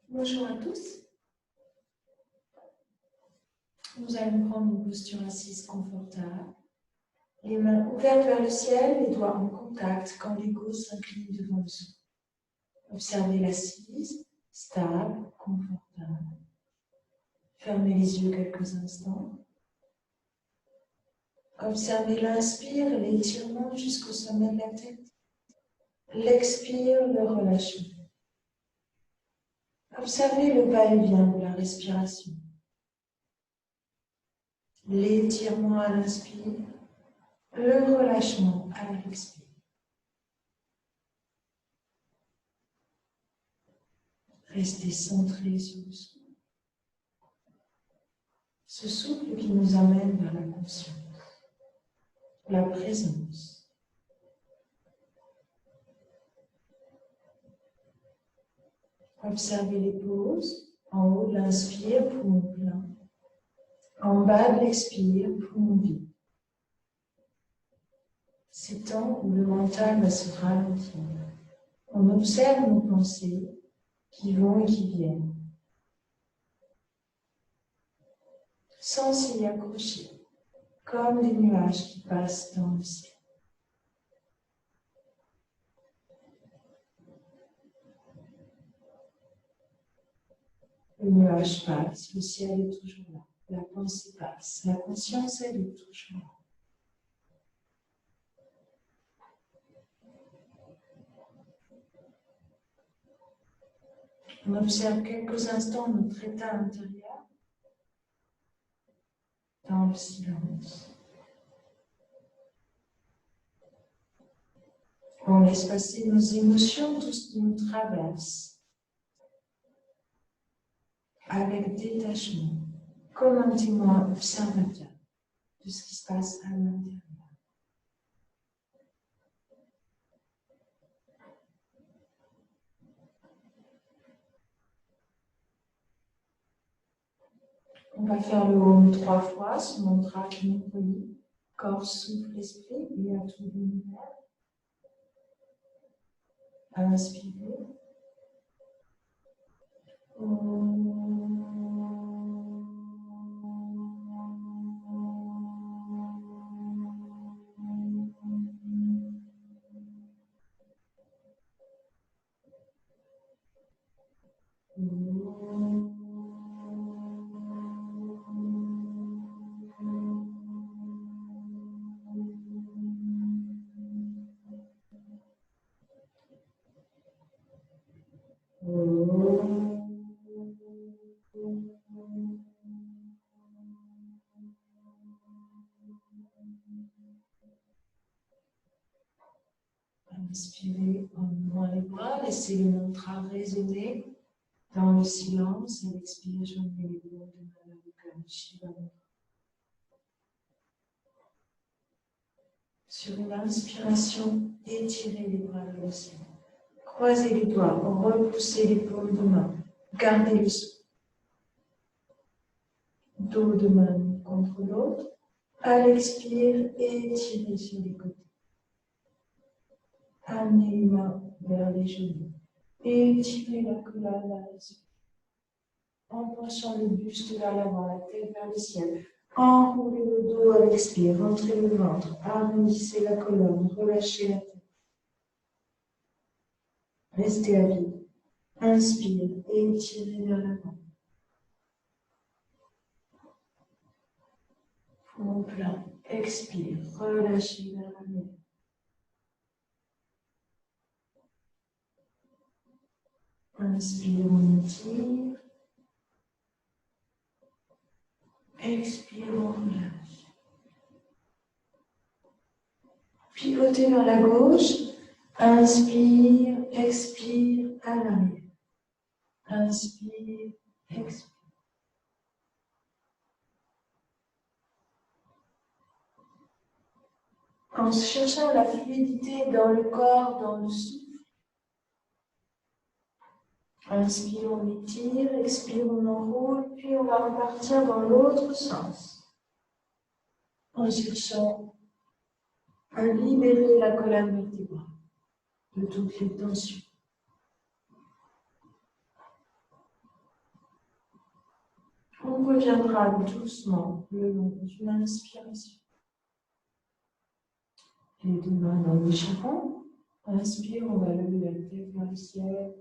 Bonjour à tous. Nous allons prendre une posture assise confortable. Les mains ouvertes vers le ciel, les doigts en contact quand l'ego s'incline devant le sol. Observez l'assise, stable, confortable. Fermez les yeux quelques instants. Observez l'inspire, l'étirement jusqu'au sommet de la tête. L'expire, le relâchement. Observez le va-et-vient de la respiration. L'étirement à l'inspire, le relâchement à l'expire. Restez centré sur le souffle. Ce souffle qui nous amène vers la conscience, la présence. Observez les pauses. En haut de l'inspire, poumon plein. En bas de l'expire, poumon vide. Ces temps où le mental va se ralentir. On observe nos pensées qui vont et qui viennent, sans s'y accrocher, comme des nuages qui passent dans le ciel. Le nuage passe, le ciel est toujours là. La pensée passe, la conscience, elle est toujours là. On observe quelques instants notre état intérieur dans le silence. On laisse passer nos émotions, tout ce qui nous traverse, avec détachement, comme un témoin observateur de ce qui se passe à l'intérieur. On va faire le Om 3 fois, ce mantra qui nous relie, corps, souffle, esprit et à tout l'univers. Inspirez. Inspirez en ouvrant les bras, laissez le mantra résonner dans le silence. À l'expire, joignez les doigts de Manavika Shiva. Sur une inspiration, étirez les bras vers le ciel. Croisez les doigts, repoussez les paumes de main. Gardez le souffle. Dos de main contre l'autre. À l'expire, étirez sur les côtés. Amenez les mains vers les genoux. Étirez la colonne à l'expire. En penchant le buste vers l'avant, la tête vers le ciel. Enroulez le dos à l'expire, rentrez le ventre, arrondissez la colonne, relâchez la tête. Restez à vide. Inspire et étirez vers l'avant. Poumon plein. Expire, relâchez vers l'arrière. Inspire, on étire. Expire, on relâche. Pivotez vers la gauche. Inspire, expire, à l'arrière. Inspire, expire. En cherchant la fluidité dans le corps, dans le souffle. Inspire, on étire, expire, on enroule, puis on va repartir dans l'autre sens. En cherchant à libérer la colonne vertébrale de toutes les tensions. On reviendra doucement le long d'une inspiration. Les deux mains dans le chiffon. Inspire, on va lever la tête vers le ciel.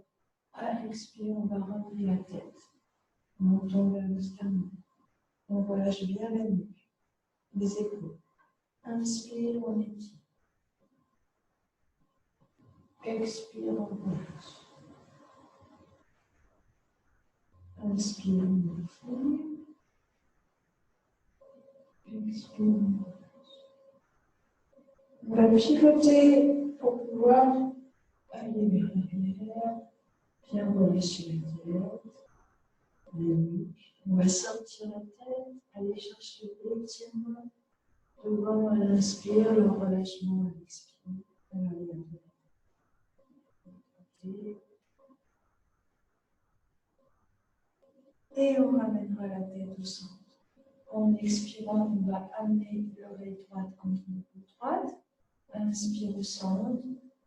À l'expire, on va ramener la tête. Montons vers le sternum. On relâche bien la nuque, les épaules. Inspire, on étire. Expire, on relâche. Inspire, on étire. Expire, on relâche. On va pivoter pour pouvoir aller vers l'arrière, bien relâcher la tête, la nuque. On va sortir la tête, aller chercher l'étirement devant à l'inspire, le relâchement à l'expire. Et on ramènera la tête au centre. En expirant, on va amener l'oreille droite contre l'épaule droite. Inspire au centre,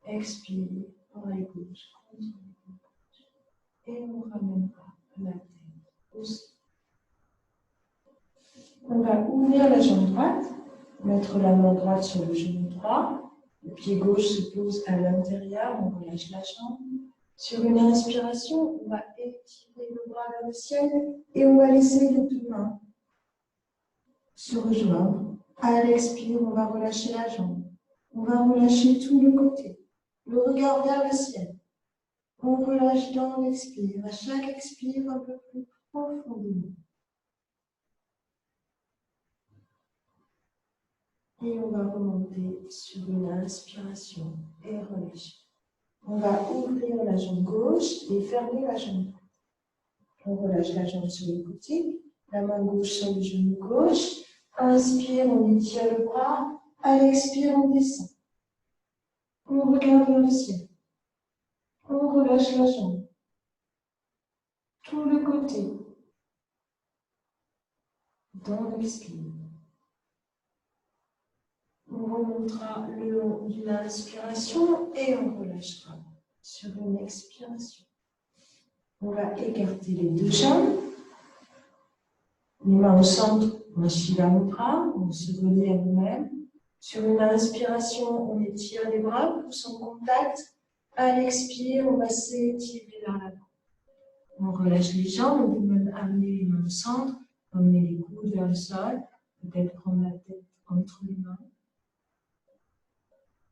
expire, oreille gauche contre l'épaule gauche. Et on ramènera la tête au centre. On va ouvrir la jambe droite, mettre la main droite sur le genou droit. Le pied gauche se pose à l'intérieur, on relâche la jambe. Sur une inspiration, on va étirer le bras vers le ciel et on va laisser les deux mains se rejoindre. À l'expire, on va relâcher la jambe. On va relâcher tout le côté. Le regard vers le ciel. On relâche dans l'expire. À chaque expire, un peu plus profondément. Et on va remonter sur une inspiration et relâcher. On va ouvrir la jambe gauche et fermer la jambe droite. On relâche la jambe sur le côté, la main gauche sur le genou gauche. Inspire, on étire le bras. À l'expire, on descend. On regarde vers le ciel. On relâche la jambe. Tout le côté. Dans l'expire. On remontera le long d'une inspiration et on relâchera sur une expiration. On va écarter les deux jambes. Les mains au centre, on Shiva Mudra, on se relie à nous-mêmes. Sur une inspiration, on étire les bras, pousse en contact. À l'expire, on va s'étirer vers l'avant. On relâche les jambes, on peut même amener les mains au centre, emmener les coudes vers le sol, peut-être prendre la tête entre les mains.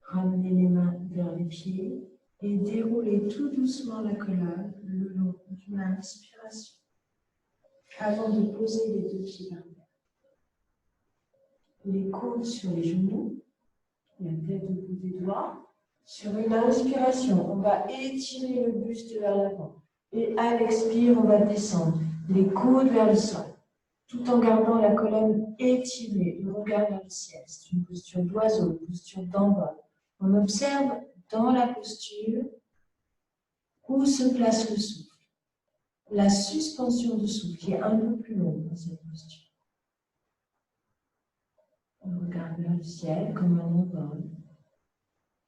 Ramener les mains vers les pieds et dérouler tout doucement la colonne le long d'une inspiration avant de poser les deux pieds par terre. Les coudes sur les genoux, la tête au bout des doigts. Sur une inspiration, on va étirer le buste vers l'avant. Et à l'expire, on va descendre les coudes vers le sol, tout en gardant la colonne étirée, le regard vers le ciel. C'est une posture d'oiseau, une posture d'envol. On observe dans la posture où se place le souffle. La suspension du souffle qui est un peu plus longue dans cette posture. On regarde vers le ciel comme un envol.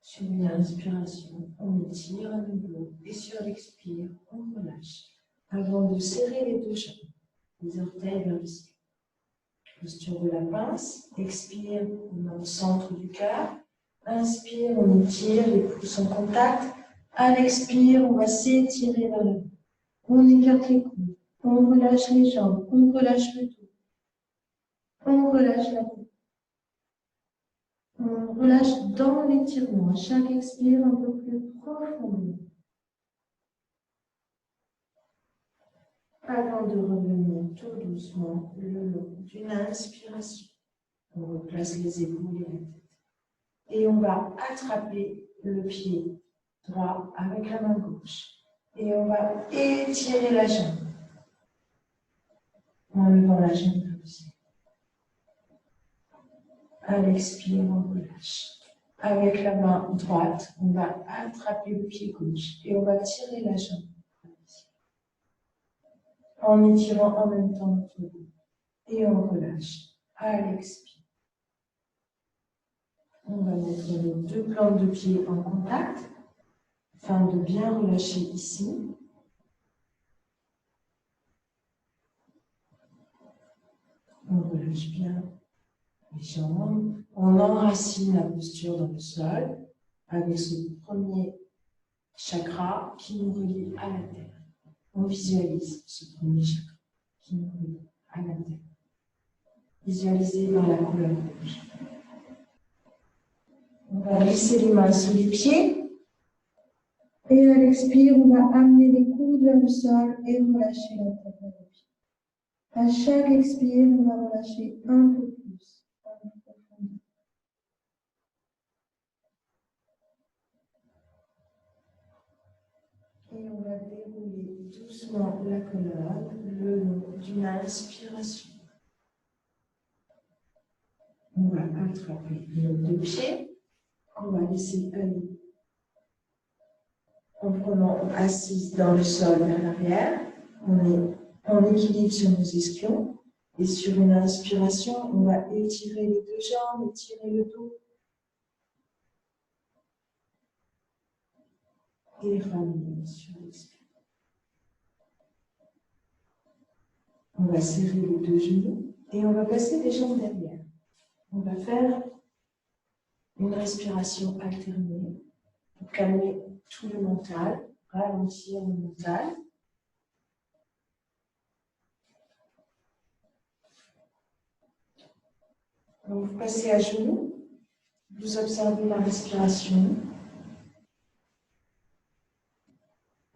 Sur une inspiration, on étire à nouveau et sur l'expire, on relâche avant de serrer les deux jambes, les orteils vers le ciel. Posture de la pince, expire, on est au centre du cœur. Inspire, on étire les pouces en contact. À l'expire, on va s'étirer vers le haut. On écarte les coudes, on relâche les jambes, on relâche le dos. On relâche la tête. On relâche dans l'étirement. À chaque expire, un peu plus profondément. Avant de revenir tout doucement le long d'une inspiration. On replace les épaules et la tête. Et on va attraper le pied droit avec la main gauche. Et on va étirer la jambe. En levant la jambe vers le ciel. À l'expire, on relâche. Avec la main droite, on va attraper le pied gauche et on va tirer la jambe. En étirant en même temps notre dos. Et on relâche. À l'expire. On va mettre nos deux plantes de pied en contact afin de bien relâcher ici. allonge bien les jambes. On enracine la posture dans le sol avec ce premier chakra qui nous relie à la terre. On visualise ce premier chakra qui nous relie à la terre. Visualisé par la couleur rouge. On va glisser les mains sous les pieds. Et à l'expire, on va amener les coudes vers le sol et relâcher la tête vers les pieds. À chaque expire, on va relâcher un peu plus. Et on va dérouler doucement la colonne le long d'une inspiration. On va attraper nos deux pieds. On va laisser aller en prenant assise dans le sol vers l'arrière. On est en équilibre sur nos ischions. Et sur une inspiration, on va étirer les deux jambes, étirer le dos. Et ramener sur l'expire. On va serrer les deux genoux et on va passer les jambes derrière. On va faire une respiration alternée pour calmer tout le mental, ralentir le mental. Donc vous passez à genoux, vous observez la respiration,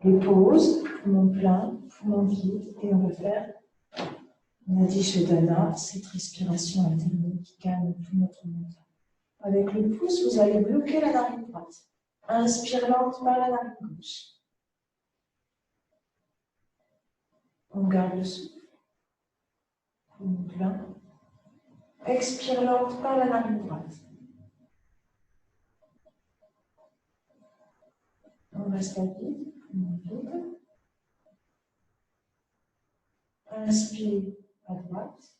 les pauses, poumon plein, poumon vide, et on va faire Nadi Shodhana, cette respiration alternée qui calme tout notre mental. Avec le pouce, vous allez bloquer la narine droite. Inspire lente par la narine gauche. On garde le souffle. Poumon plein. Expire lente par la narine droite. On reste à vide. Poumon vide. Inspire à droite.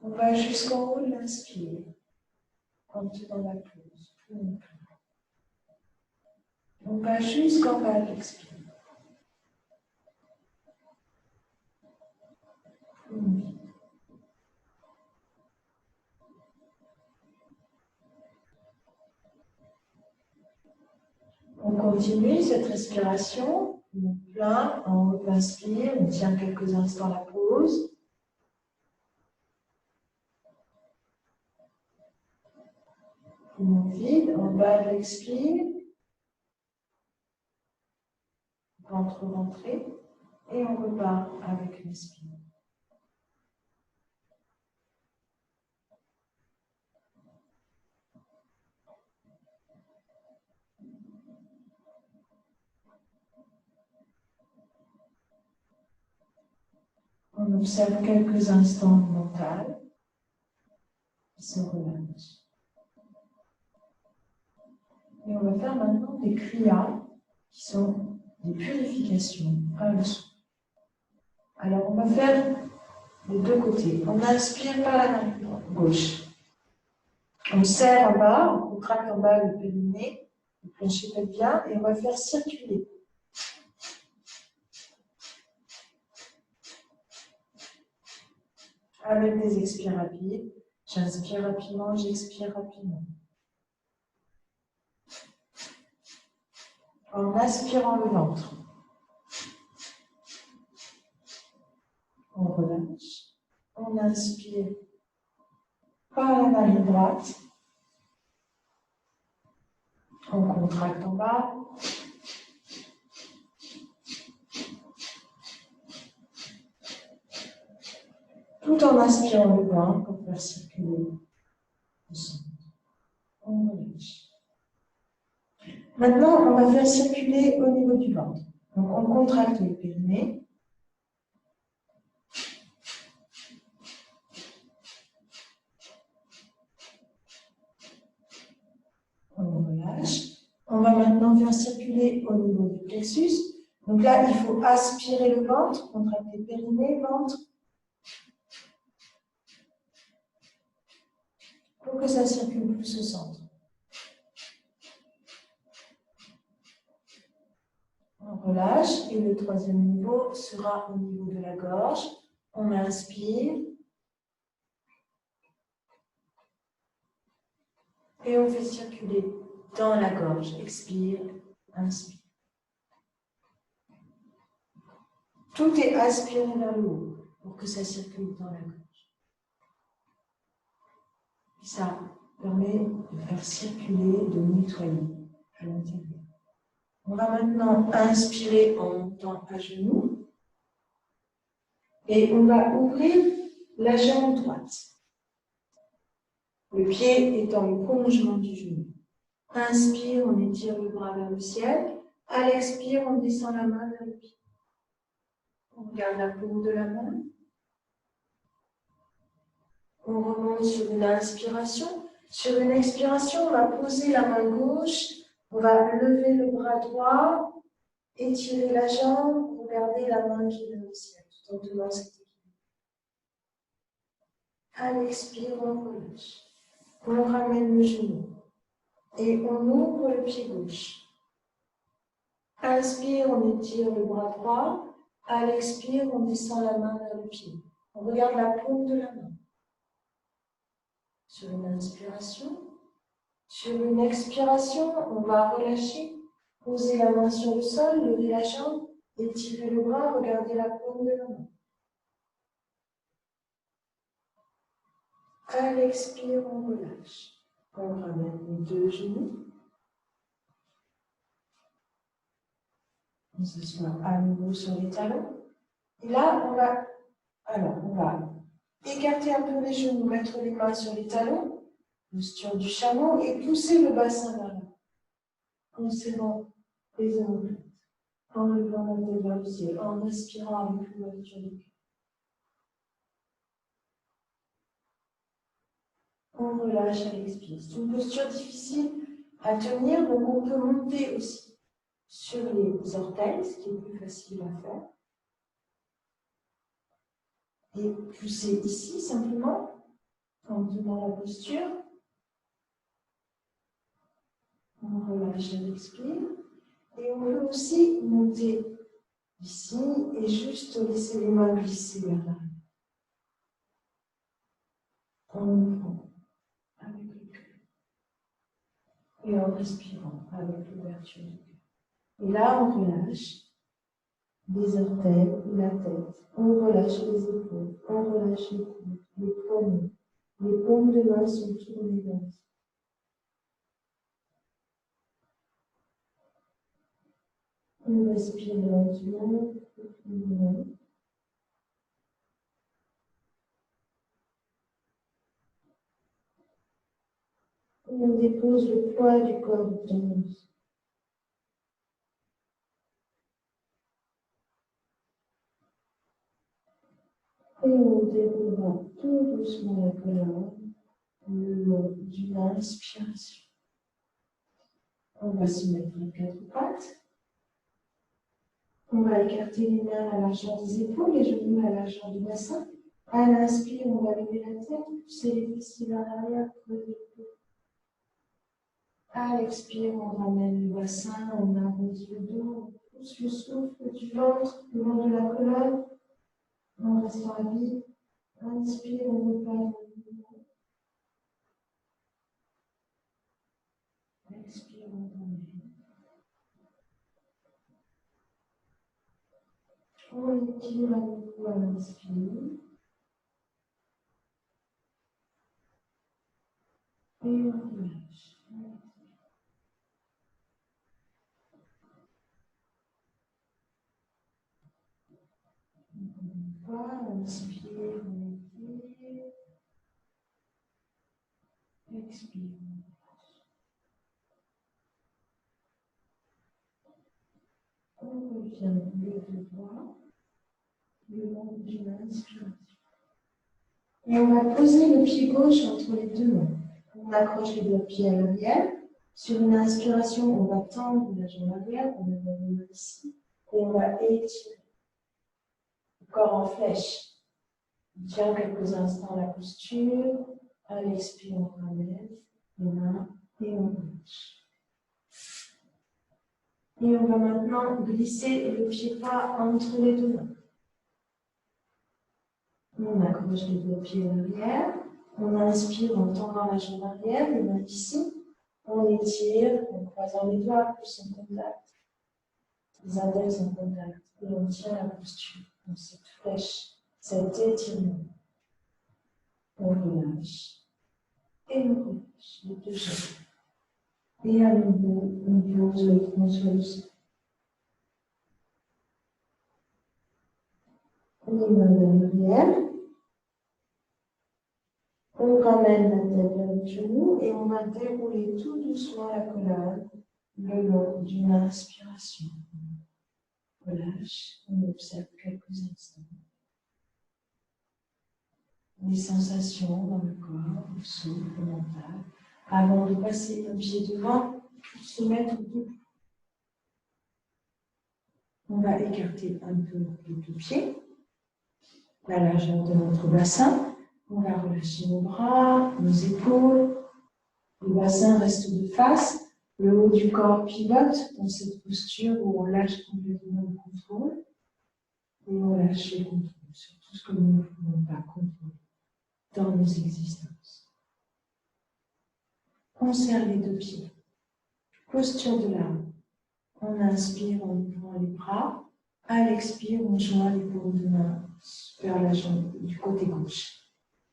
On va jusqu'en haut de l'inspire. Comme tout dans la pause. Poumon plein. On va jusqu'en bas de l'expire. Poumon vide. On continue cette respiration, poumon plein, en haut de l'inspire, on tient quelques instants la pause. Poumon vide, en bas de l'expire, ventre rentré, et on repart avec l'inspire. On observe quelques instants mental qui se relâche. Et on va faire maintenant des kriyas qui sont des purifications par le son. Alors on va faire les deux côtés. On inspire par la narine gauche. On serre en bas, on contracte en bas le périnée, le plancher pelvien, et on va faire circuler. Avec des expires rapides. J'inspire rapidement, j'expire rapidement. En aspirant le ventre. On relâche. On inspire par la narine droite. On contracte en bas. Tout en aspirant le ventre pour faire circuler le sang. On relâche. Maintenant, on va faire circuler au niveau du ventre. Donc, on contracte le périnée. On relâche. On va maintenant faire circuler au niveau du plexus. Donc là, il faut aspirer le ventre, contracter périnée, ventre, pour que ça circule plus au centre. On relâche. Et le troisième niveau sera au niveau de la gorge. On inspire. Et on fait circuler dans la gorge. Expire, inspire. Tout est aspiré vers le haut pour que ça circule dans la gorge. Et ça permet de faire circuler, de nettoyer à l'intérieur. On va maintenant inspirer en montant à genoux. Et on va ouvrir la jambe droite. Le pied étant le prolongement du genou. Inspire, on étire le bras vers le ciel. À l'expire, on descend la main vers le pied. On regarde la paume de la main. On remonte sur une inspiration. Sur une expiration, on va poser la main gauche. On va lever le bras droit, étirer la jambe, regarder la main qui est vers le ciel, tout en tenant cet équilibre. À l'expire, on relâche. On ramène le genou. Et on ouvre le pied gauche. Inspire, on étire le bras droit. À l'expire, on descend la main vers le pied. On regarde la paume de la main. Sur une inspiration. Sur une expiration, on va relâcher. Poser la main sur le sol, lever la jambe, étirer le bras, regarder la paume de la main. À l'expire, on relâche. On ramène les deux genoux. On s'assoit à nouveau sur les talons. Et là, on va écarter un peu les genoux, mettre les mains sur les talons, posture du chameau, et pousser le bassin vers l'avant. En serrant les omoplates, en levant la tête vers le ciel, en inspirant avec l'ouverture du cœur. On relâche à l'expire. C'est une posture difficile à tenir, donc on peut monter aussi sur les orteils, ce qui est plus facile à faire. Et pousser ici simplement, en tenant la posture. On relâche à l'expire. Et on peut aussi monter ici et juste laisser les mains glisser vers l'arrière. En ouvrant avec le cœur. Et en respirant avec l'ouverture du cœur. Et là, on relâche les orteils, la tête. On relâche les épaules. On relâche les coudes, les poignets. Les paumes de main sont tournées vers nous. On respire lentement, profondément. Et on dépose le poids du corps dans nous. Et on déroulera tout doucement la colonne le long d'une inspiration. On va se mettre à quatre pattes. On va écarter les mains à la largeur des épaules, les genoux à la largeur du bassin. À l'inspire, on va lever la tête, pousser les fessiers vers l'arrière, creuser le dos. À l'expire, on ramène le bassin, on arrondit le dos, on pousse le souffle du ventre le long de la colonne. On reste en vie. Inspire, on repart le mouvement. Expire, on ramène. On étire à nouveau à l'inspire. Et on relâche. Inspire, on étire. Expire. On revient le droit le long d'une inspiration. Et on va poser le pied gauche entre les deux mains. On accroche les deux pieds à l'arrière. Sur une inspiration, on va tendre la jambe arrière, on met les mains ici, et on va étirer le corps en flèche. On tient quelques instants la posture. À l'expire, on ramène les mains et on relâche. Et on va maintenant glisser le pied droit entre les deux mains. On accroche les deux pieds en arrière. On inspire en tendant la jambe arrière, les mains ici. On étire en croisant les doigts, plus en contact. Les index en contact. Et on tient la posture. Donc cette flèche, cet étirement. On relâche. Et on relâche les deux jambes. Et à nouveau, on pose le front sur le sol. Les mains vers l'arrière. On ramène la tête vers le genou et on va dérouler tout doucement la colonne le long d'une inspiration. Relâche, on observe quelques instants. Les sensations dans le corps, le souffle, le mental, avant de passer un pied devant pour se mettre debout. On va écarter un peu les deux pieds, la largeur de notre bassin. On va relâcher nos bras, nos épaules. Le bassin reste de face. Le haut du corps pivote dans cette posture où on lâche complètement le contrôle. Et on lâche le contrôle sur tout ce que nous ne pouvons pas contrôler dans nos existences. On serre les deux pieds. Posture de l'âme. On inspire en ouvrant les bras. À l'expire, on joint les paumes de main vers la jambe du côté gauche.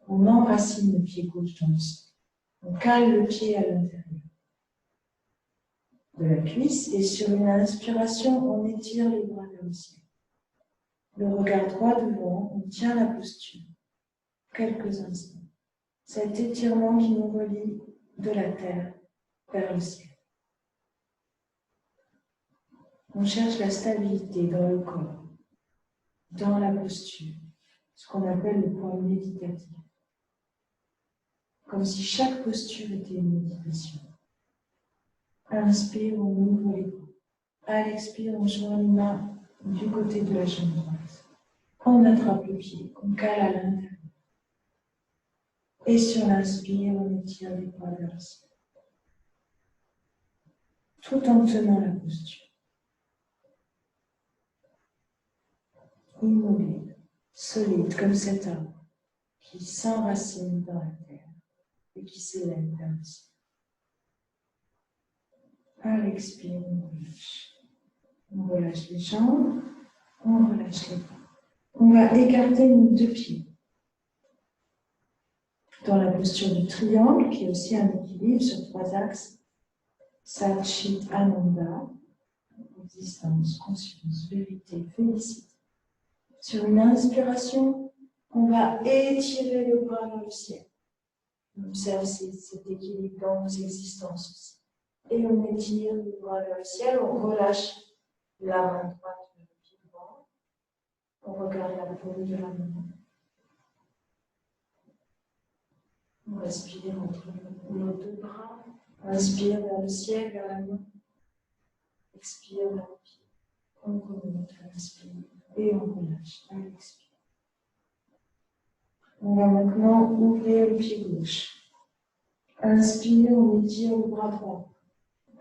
On enracine le pied gauche dans le sol. On cale le pied à l'intérieur de la cuisse et sur une inspiration, on étire les bras vers le ciel. Le regard droit devant, on tient la posture. Quelques instants. Cet étirement qui nous relie de la terre vers le ciel. On cherche la stabilité dans le corps, dans la posture, ce qu'on appelle le point méditatif. Comme si chaque posture était une méditation. Inspire, on ouvre les bras. À l'expire, on joint les mains du côté de la jambe droite. On attrape le pied, on cale à l'intérieur. Et sur l'inspire, on étire les bras vers le ciel. Tout en tenant la posture. Immobile, solide comme cet arbre qui s'enracine dans la terre et qui s'élève vers le ciel. À l'expire, on relâche. On relâche les jambes, on relâche les bras. On va écarter nos deux pieds. Dans la posture du triangle, qui est aussi un équilibre sur trois axes. Sat, Chit, Ananda. Existence, conscience, vérité, félicité. Sur une inspiration, on va étirer le bras vers le ciel. On observe cet équilibre dans nos existences aussi. Et on étire le bras vers le ciel, on relâche la main droite vers le pied droit. On regarde la paume de la main. On respire entre nos deux bras. Inspire vers le ciel, vers la main. Expire vers le pied. On remonte à l'inspire et on relâche à l'expire. On va maintenant ouvrir le pied gauche. Inspire, on étire le bras droit.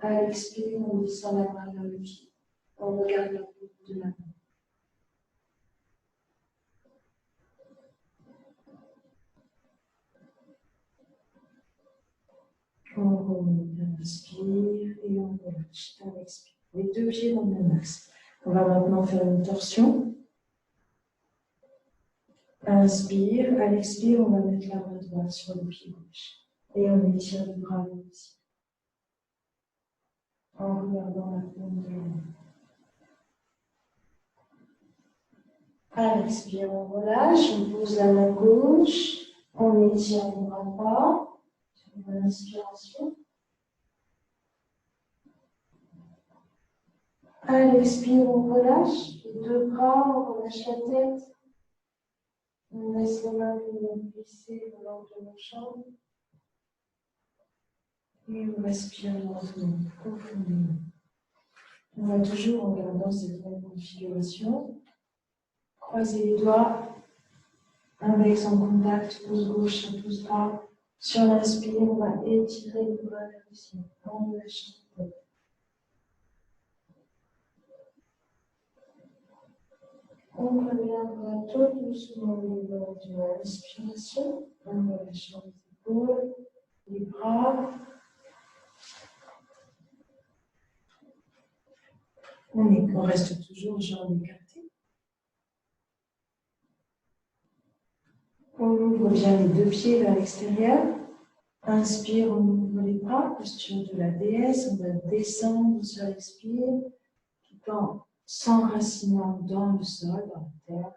À l'expire, on descend la main vers le pied. On regarde la paume de la main. On remonte à l'inspire et on relâche à l'expire. Les deux pieds dans le même axe. On va maintenant faire une torsion. Inspire, à l'expire, on va mettre la main droite sur le pied gauche. Et on étire le bras vers le ciel. En regardant la paume de la main. À l'expire, on relâche, on pose la main gauche, on étire le bras droit, sur une inspiration. À l'expire, on relâche les deux bras, on relâche la tête. On laisse les mains venir glisser le long de nos jambes. Et on respire lentement, profondément. On va toujours en gardant cette même configuration. Croiser les doigts, index en contact, pouce gauche et pouce droit. Sur l'inspire, on va étirer les bras vers le ciel, en relâchant la tête. On reviendra tout doucement le long de l'inspiration. On relâche les épaules, les bras. On reste toujours jambes écartées. On ouvre bien les deux pieds vers l'extérieur. Inspire, on ouvre les bras, posture de la déesse. On va descendre sur l'expire, tout en s'enracinant dans le sol, dans la terre.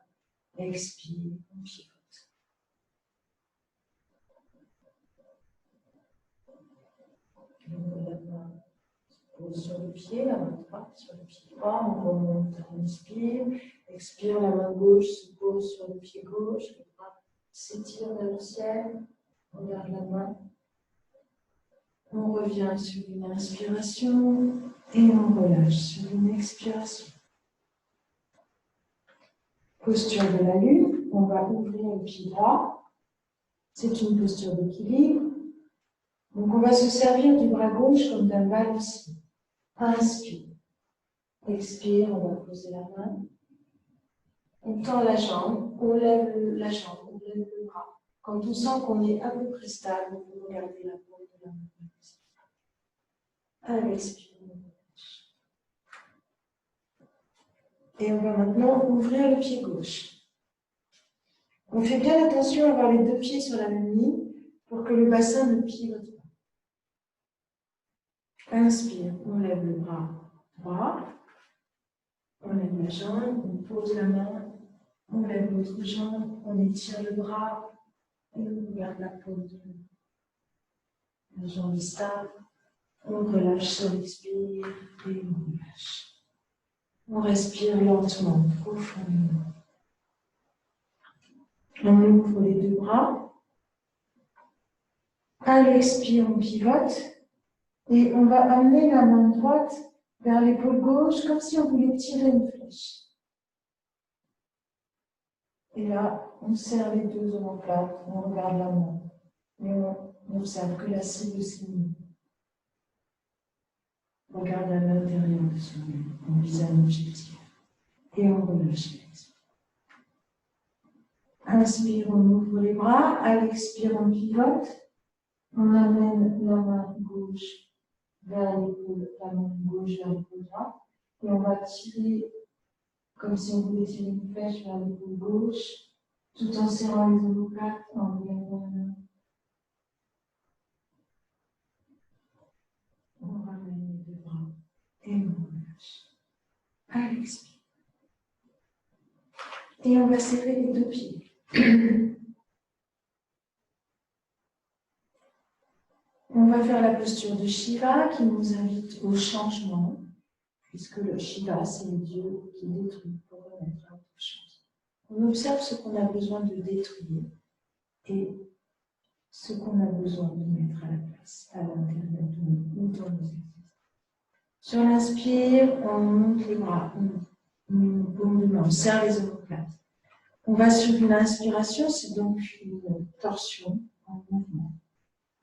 Expire, on pivote. On la main pose sur le pied, la main droite sur le pied droit. On remonte, on inspire. Expire, la main gauche se pose sur le pied gauche. Le bras s'étire vers le ciel. On garde la main. On revient sur une inspiration et on relâche sur une expiration. Posture de la lune, on va ouvrir le pied droit. C'est une posture d'équilibre. Donc on va se servir du bras gauche comme d'un balancier. Inspire. Expire, on va poser la main. On tend la jambe, on lève la jambe, on lève le bras. Quand on sent qu'on est à peu près stable, on peut regarder la paume de la main. À l'expire. Et on va maintenant ouvrir le pied gauche. On fait bien attention à avoir les deux pieds sur la même ligne pour que le bassin ne pivote pas. Inspire, on lève le bras droit, on lève la jambe, on pose la main, on lève l'autre jambe, on étire le bras et on regarde la paume de la main. La jambe est stable, on relâche sur l'expire et on relâche. On respire lentement, profondément. On ouvre les deux bras. À l'expire, on pivote. Et on va amener la main droite vers l'épaule gauche, comme si on voulait tirer une flèche. Et là, on serre les deux omoplates, on regarde la main. Et on observe que la cible s'élimine. On regarde à l'intérieur de soi-même, on vise un objectif. Et on relâche l'expire. Inspire, on ouvre les bras. À l'expire, on pivote. On amène la main gauche vers l'épaule, la main gauche vers l'épaule droite. Et on va tirer, comme si on voulait tirer une flèche vers l'épaule gauche, tout en serrant les omoplates, en regardant la main. On ramène les deux bras et on relâche. À l'expire. Et on va serrer les deux pieds. On va faire la posture de Shiva qui nous invite au changement, puisque le Shiva, c'est le Dieu qui détruit pour remettre à autre chose. On observe ce qu'on a besoin de détruire et ce qu'on a besoin de mettre à la place, à l'intérieur de nous ou dans nos exercices. Sur l'inspire, on monte les bras, on paume de main, on serre les omoplates. On va sur une inspiration, c'est donc une torsion en mouvement,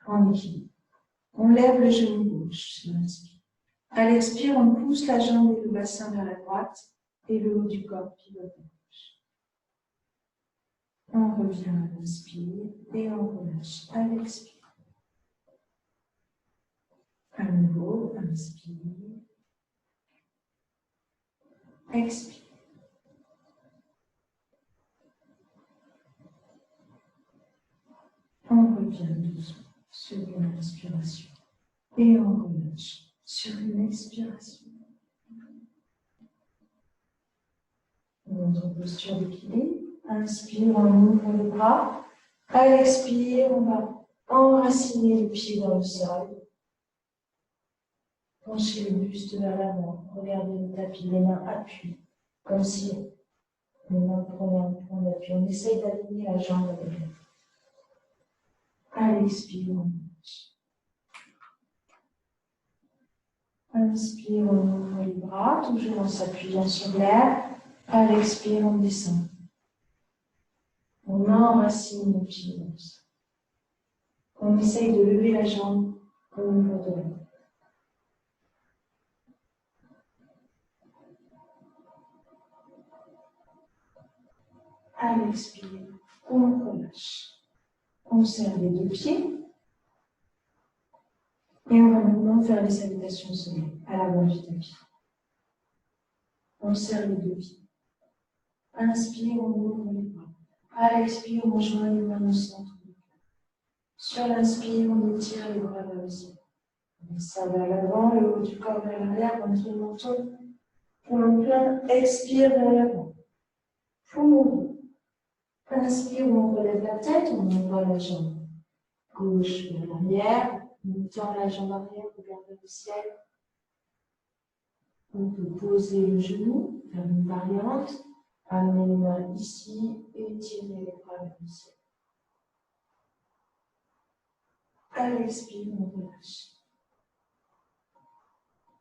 en équilibre. On lève le genou gauche sur l'inspire. À l'expire, on pousse la jambe et le bassin vers la droite et le haut du corps pivote à gauche. On revient à l'inspire et on relâche à l'expire. À nouveau, inspire. Expire. On revient doucement sur une inspiration et on relâche sur une expiration. Notre posture d'équilibre. Inspire, on ouvre le bras. À l'expire, on va enraciner le pied dans le sol. Penchez le buste vers l'avant. Regardez le tapis, les mains appuyées, comme si les mains prenaient un point d'appui. On essaye d'aligner la jambe avec la tête. À l'expire, on marche. Inspire, on ouvre les bras, toujours en s'appuyant sur l'air. À l'expire, on descend. On enracine le pied dans le sol. On essaye de lever la jambe au niveau de la tête. À l'expire, on relâche. On serre les deux pieds. Et on va maintenant faire les salutations au soleil à l'avant du tapis. On serre les deux pieds. Inspire, on ouvre les bras. À l'expire, on joint les mains au centre. Sur l'inspire, on étire les bras vers le ciel. On serre vers l'avant, le haut du corps vers l'arrière, entre le menton. Poumon plein, expire vers l'avant. Poumon. Inspire, on relève la tête, on envoie la jambe gauche vers l'arrière. On tend la jambe arrière, on regarde vers le ciel. On peut poser le genou, faire une variante, amener les mains ici et tirer les bras vers le ciel. À l'expire, on relâche.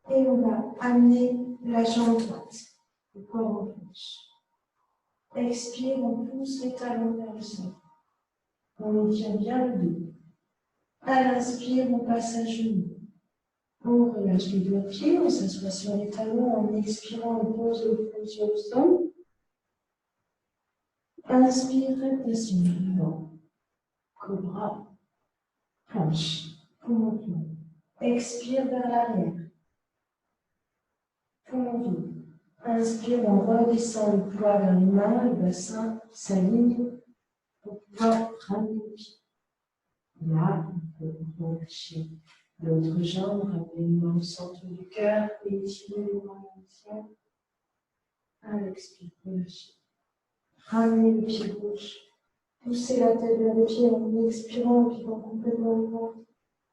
Et on va amener la jambe droite, le corps en planche. Expire, on pousse les talons vers le sol. On étire bien le dos. À l'inspire, on passe à genoux. On relâche les doigts de pied, on s'assoit sur les talons. En expirant, on pose le front sur le sol. Inspire, rotation vers l'avant. Cobra, planche, poumon plein. Expire vers l'arrière. Poumon vide. Inspire, on redescend le poids vers les mains, le bassin s'aligne pour pouvoir ramener le pied. Là, on peut relâcher l'autre jambe, ramener les mains au centre du cœur et étirer les bras vers le ciel. À l'expire, relâchez. Ramenez le pied gauche. Poussez la tête vers le pied en expirant, en piquant complètement le ventre.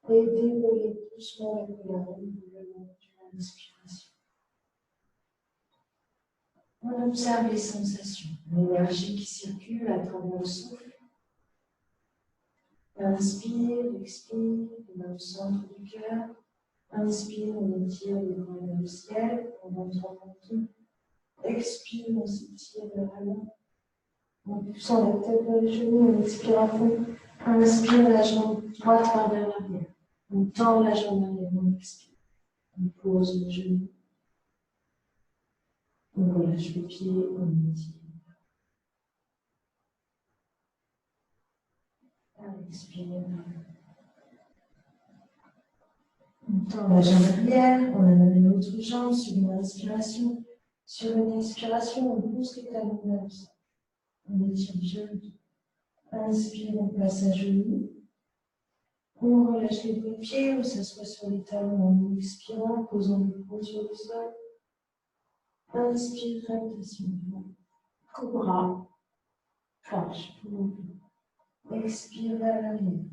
Et déroulez doucement la colonne au niveau de l'inspiration. On observe les sensations, l'énergie qui circule à travers le souffle. Inspire, expire, les mains au centre du cœur. Inspire, on étire les bras vers le ciel, on rentre en menton. Expire, on s'étire vers l'avant. En poussant la tête vers les genoux, on expire à fond. Inspire, la jambe droite part vers l'arrière. On tend la jambe arrière, on expire. On pose le genou. On relâche le pied, on étire. Expire. On tend la jambe arrière, on amène l'autre jambe sur une inspiration. Sur une expiration, on pousse les talons vers le sol. On étire bien le dos. Inspire, on passe à genoux. On relâche les deux pieds, on s'assoit sur les talons en expirant, posant le front sur le sol. Inspire, rotation. Cobra. Planche. Expire vers l'arrière.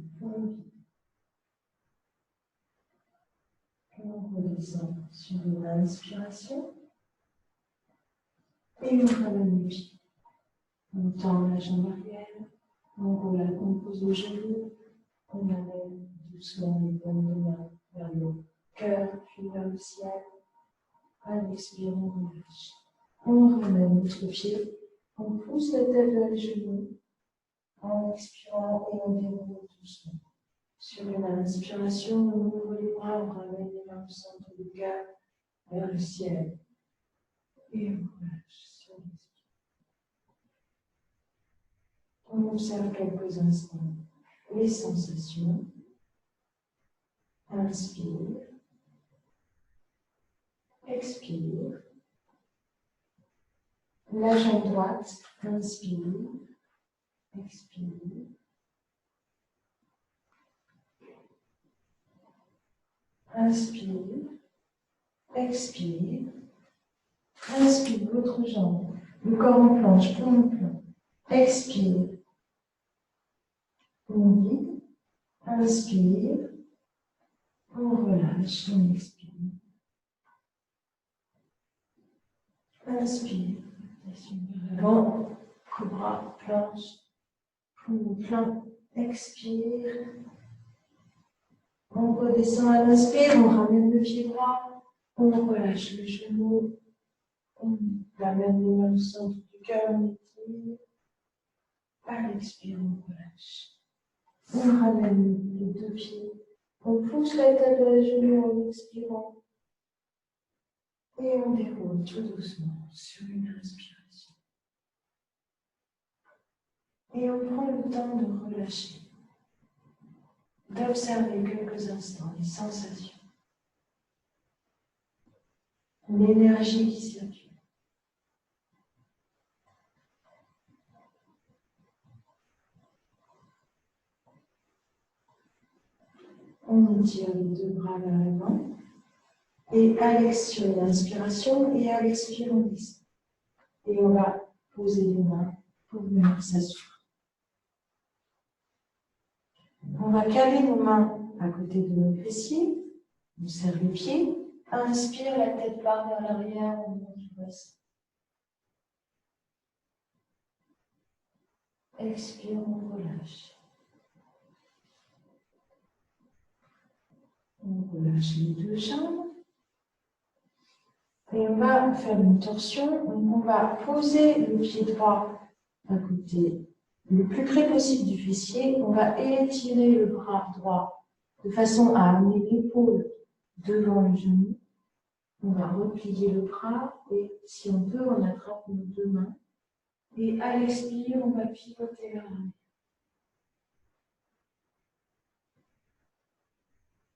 On redescend sur une inspiration. Et on ramène le pied. On tend la jambe arrière. On pose le genou. On amène doucement les paumes de main vers le cœur, puis vers le ciel. À l'expire, on relâche. On ramène notre pied. On pousse la tête vers les genoux. En expirant et on déroule doucement. Sur une inspiration, on ouvre les bras, on ramène les mains au centre du cœur, vers le ciel. Et on relâche sur l'expire. On observe quelques instants les sensations. Inspire. Expire. La jambe droite. Inspire. Expire. Inspire. Expire. Inspire l'autre jambe. Le corps en planche, poumon plein. Expire. On vide. Inspire. On relâche. On expire. Inspire. Vers l'avant. Cobra, planche. Poumon plein. Expire. On redescend à l'inspire. On ramène le pied droit. On relâche le genou. On amène les mains au centre du cœur. On étire. À l'expire, on relâche. On ramène les deux pieds. On pousse la tête vers les genoux en expirant. Et on déroule tout doucement sur une inspiration. Et on prend le temps de relâcher, d'observer quelques instants les sensations, l'énergie qui circule. On étire les deux bras vers l'avant. Et à l'expire, l'inspiration, et à l'expire, on descend. Et on va poser les mains pour venir s'asseoir. On va caler nos mains à côté de nos fessiers. On serre les pieds. Inspire, la tête part vers l'arrière, on monte le bassin. Expire, on relâche. On relâche les deux jambes. Et on va faire une torsion. On va poser le pied droit à côté, le plus près possible du fessier. On va étirer le bras droit de façon à amener l'épaule devant le genou. On va replier le bras et si on peut, on attrape nos deux mains. Et à l'expire, on va pivoter vers l'arrière.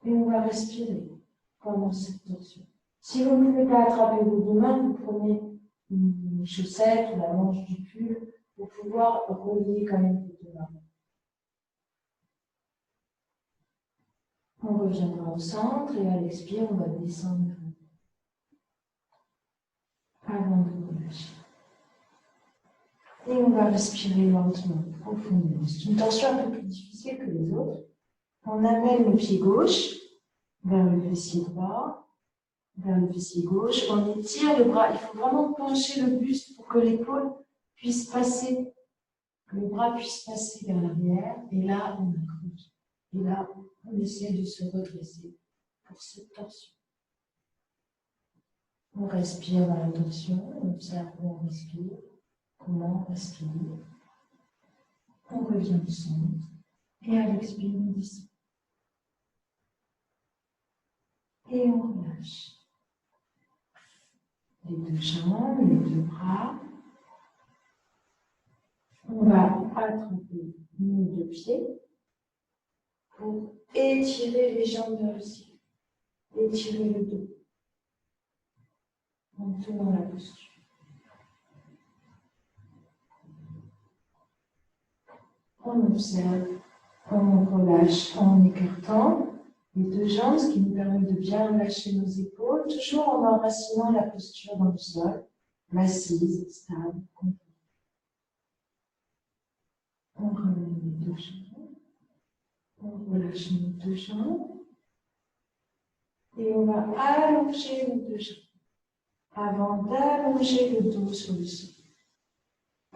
Et on va respirer pendant cette torsion. Si vous ne pouvez pas attraper vos deux mains, vous prenez une chaussette ou la manche du pull pour pouvoir relier quand même vos deux mains. On reviendra au centre et à l'expire, on va descendre avant de relâcher. Et on va respirer lentement, profondément. C'est une torsion un peu plus difficile que les autres. On amène le pied gauche vers le fessier droit, vers le fessier gauche. On étire le bras. Il faut vraiment pencher le buste pour que l'épaule puisse passer, que le bras puisse passer vers l'arrière. Et là, on accroche. Et là, on essaie de se redresser pour cette torsion. On respire dans la torsion, on observe où on respire, comment on respire. On revient au centre et à l'expire, on descend. Et on relâche. Les deux jambes, les deux bras. On va attraper nos deux pieds pour étirer les jambes vers le ciel. Étirer le dos. En tournant la posture. On observe, on relâche en écartant les deux jambes, ce qui nous permet de bien relâcher nos épaules, toujours en enracinant la posture dans le sol, assise, stable, confortable. On ramène les deux jambes, on relâche nos deux jambes, et on va allonger nos deux jambes, avant d'allonger le dos sur le sol.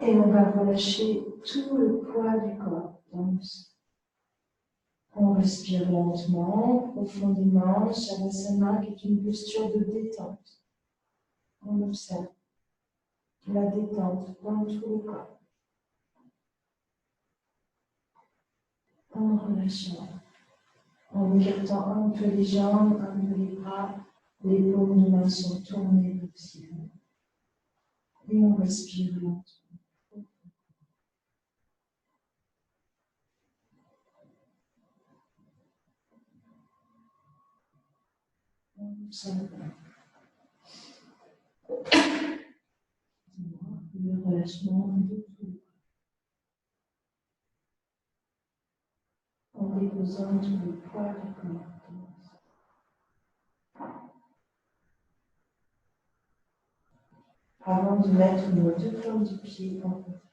Et on va relâcher tout le poids du corps dans le sol. On respire lentement, profondément, Shavasana qui est une posture de détente. On observe la détente dans tout le corps. En relâchant, en écartant un peu les jambes, un peu les bras, les paumes de main sont tournées vers le ciel. Et on respire lentement. On observe le relâchement de tout le corps. En déposant tout le poids du corps. Avant de mettre nos deux plantes du pied en contact.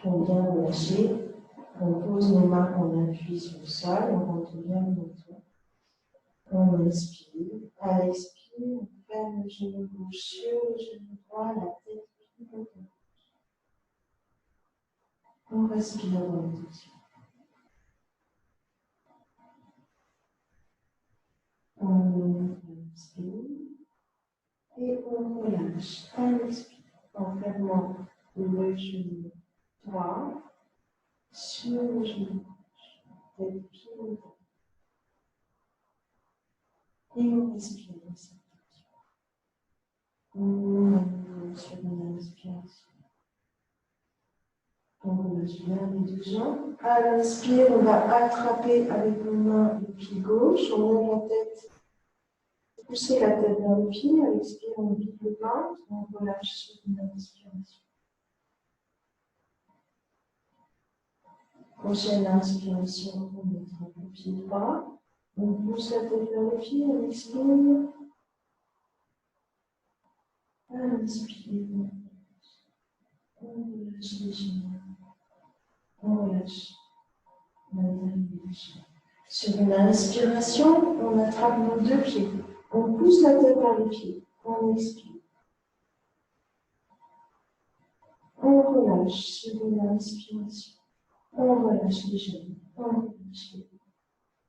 On vient relâcher, on pose nos mains, on appuie sur le sol, on rentre bien le menton. On respire. À l'expire, on ferme le genou gauche sur le genou droit, la tête pivotée. On respire dans le tension. On inspire et on relâche. On expire en fermant le genou droit sur le genou gauche, tête pivotée. Et on respire dans cette tension. On sur une inspiration. On relâche bien les deux jambes. À l'inspire, on va attraper avec nos mains le pied gauche. On lève la tête, pousser la tête vers le pied. À l'expire, on vide le ventre. On relâche sur une inspiration. Prochaine inspiration, on attrape le pied droit. On pousse la tête vers le pied. On expire. À l'inspire, on relâche les jambes. On relâche l'intérieur des jambes. Sur une inspiration, on attrape nos deux pieds. On pousse la tête vers les pieds. On expire. On relâche sur une inspiration. On relâche les jambes. On relâche les pieds.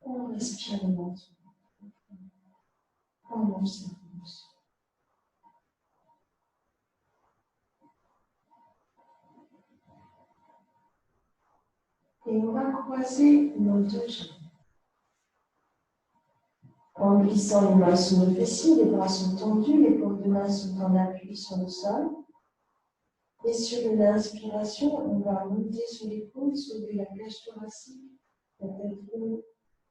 On respire lentement. On observe. Et on va croiser nos deux jambes. En glissant les mains sous nos fessiers, les bras sont tendus, les paumes de main sont en appui sur le sol. Et sur une inspiration, on va monter sur l'épaule, soulever la cage thoracique, la tête haute,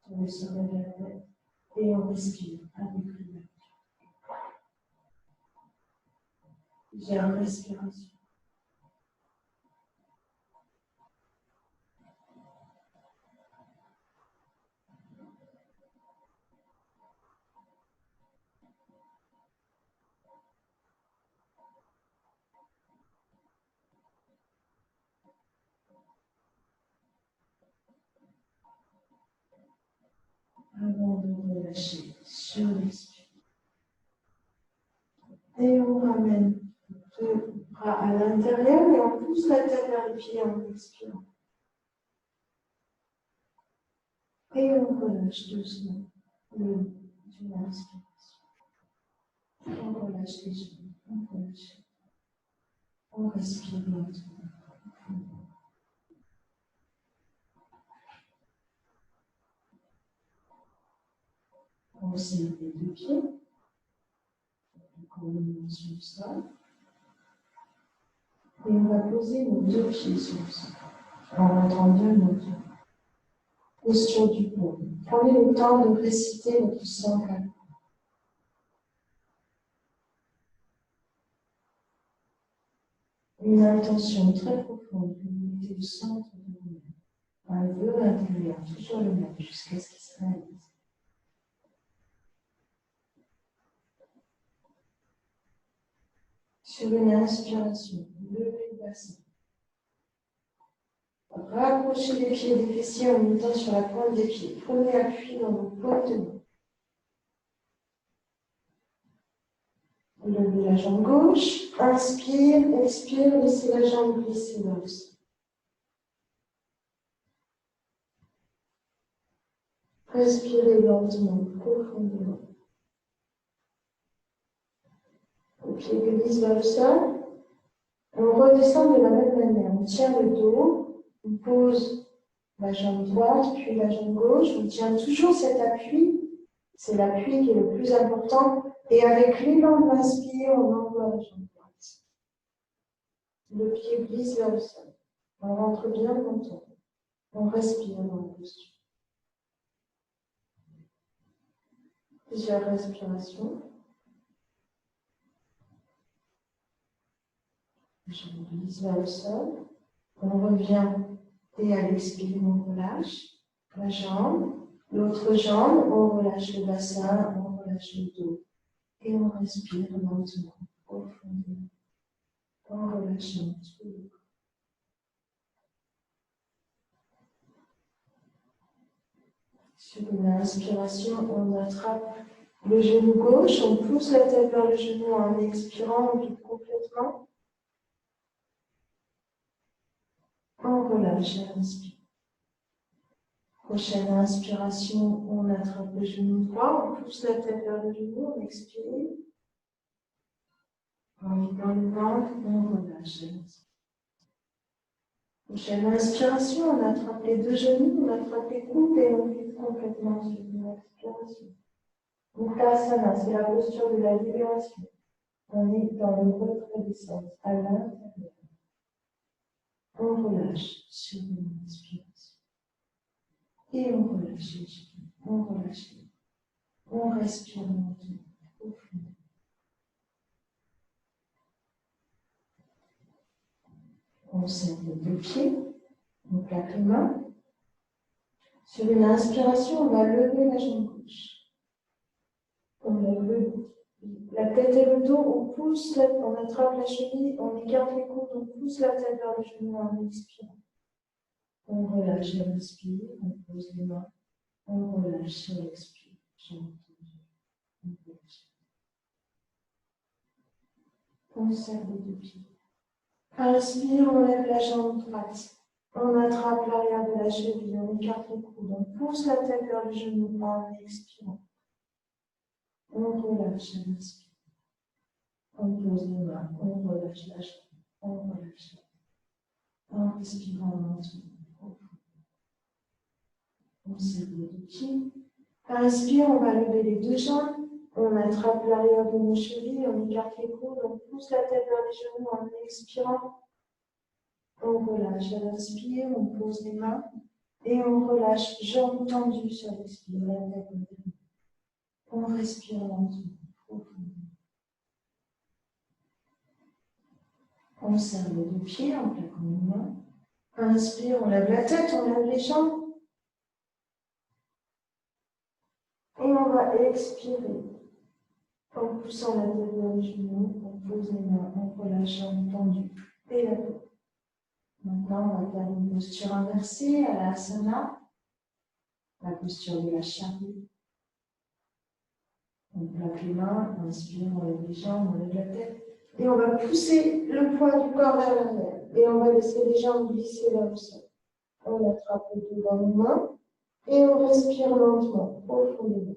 tourner sur la tête, et on respire avec l'ouverture. Plusieurs respirations. Avant de relâcher sur l'expire. Et on ramène deux bras à l'intérieur et on pousse la tête vers le pied en expirant. Et on relâche doucement le d'une inspiration. On relâche les jambes, on relâche. On respire lentement. On serre les deux pieds. On met sur le sol. Et on va poser nos deux pieds sur le sol. En rentrant bien notre posture du paume. Prenez le temps de réciter votre sankalpa. Une intention très profonde que vous mettez au centre de vous-même. Un vœu intérieur, toujours le même, jusqu'à ce qu'il se réalise. Sur une inspiration, levez le bassin. Rapprochez les pieds des fessiers en montant sur la pointe des pieds. Prenez appui dans vos pointes de main. Levez la jambe gauche. Inspire, expire, laissez la jambe glisser dans le sol. Respirez lentement, profondément. Le pied glisse vers le sol. On redescend de la même manière. On tient le dos, on pose la jambe droite, puis la jambe gauche. On tient toujours cet appui. C'est l'appui qui est le plus important. Et avec l'élan de l'inspire, on envoie la jambe droite. Le pied glisse vers le sol. On rentre bien longtemps. On respire dans la posture. Plusieurs respirations. Je glisse vers le sol. On revient et à l'expire, on relâche la jambe. L'autre jambe, on relâche le bassin, on relâche le dos. Et on respire lentement, profondément, en relâchant tout le corps. Sur une inspiration, on attrape le genou gauche, on pousse la tête vers le genou en expirant, on vide complètement. On relâche à l'inspire. Prochaine inspiration, on attrape le genou droit, on pousse la tête vers le genou, on expire. En vidant le ventre, on relâche à l'inspire. Prochaine inspiration, on attrape les deux genoux, on attrape les coudes et on vide complètement sur une expiration. Uttasana, c'est la posture de la libération. On est dans le retrait des sens, à l'intérieur. On relâche sur une inspiration. Et on relâche les genoux. On relâche les bras. On respire lentement, profondément. On serre les deux pieds. On plaque les mains. Sur une inspiration, on va lever la jambe gauche. On lève la tête et le dos, on attrape la cheville, on écarte les coudes, on pousse la tête vers le genou en expirant. On relâche à l'inspire, on pose les mains, on relâche à l'expire. On serre les deux pieds. Inspire, on lève la jambe droite. On attrape l'arrière de la cheville, on écarte les coudes, on pousse la tête vers le genou en expirant. On relâche à l'inspire. On pose les mains, on relâche la jambe, on relâche la tête. En respirant lentement. On serre les deux pieds. Inspire, on va lever les deux jambes. On attrape l'arrière de nos chevilles, on écarte les coudes, on pousse la tête vers les genoux en expirant. On relâche à l'inspire, on pose les mains et on relâche, jambes tendues sur l'expire, la tête en dernier. On respire lentement, profondément. On serre les deux pieds en plaquant les mains. Inspire, on lève la tête, on lève les jambes. Et on va expirer en poussant la tête vers les genoux, on pose les mains, on relâche, jambes tendues et la tête. Maintenant, on va faire une posture inversée à la asana, la posture de la charrue. On plaque les mains, on inspire, on lève les jambes, on lève la tête. Et on va pousser le poids du corps vers l'arrière. Et on va laisser les jambes glisser vers le sol. On attrape le dos dans les mains et on respire lentement, profondément.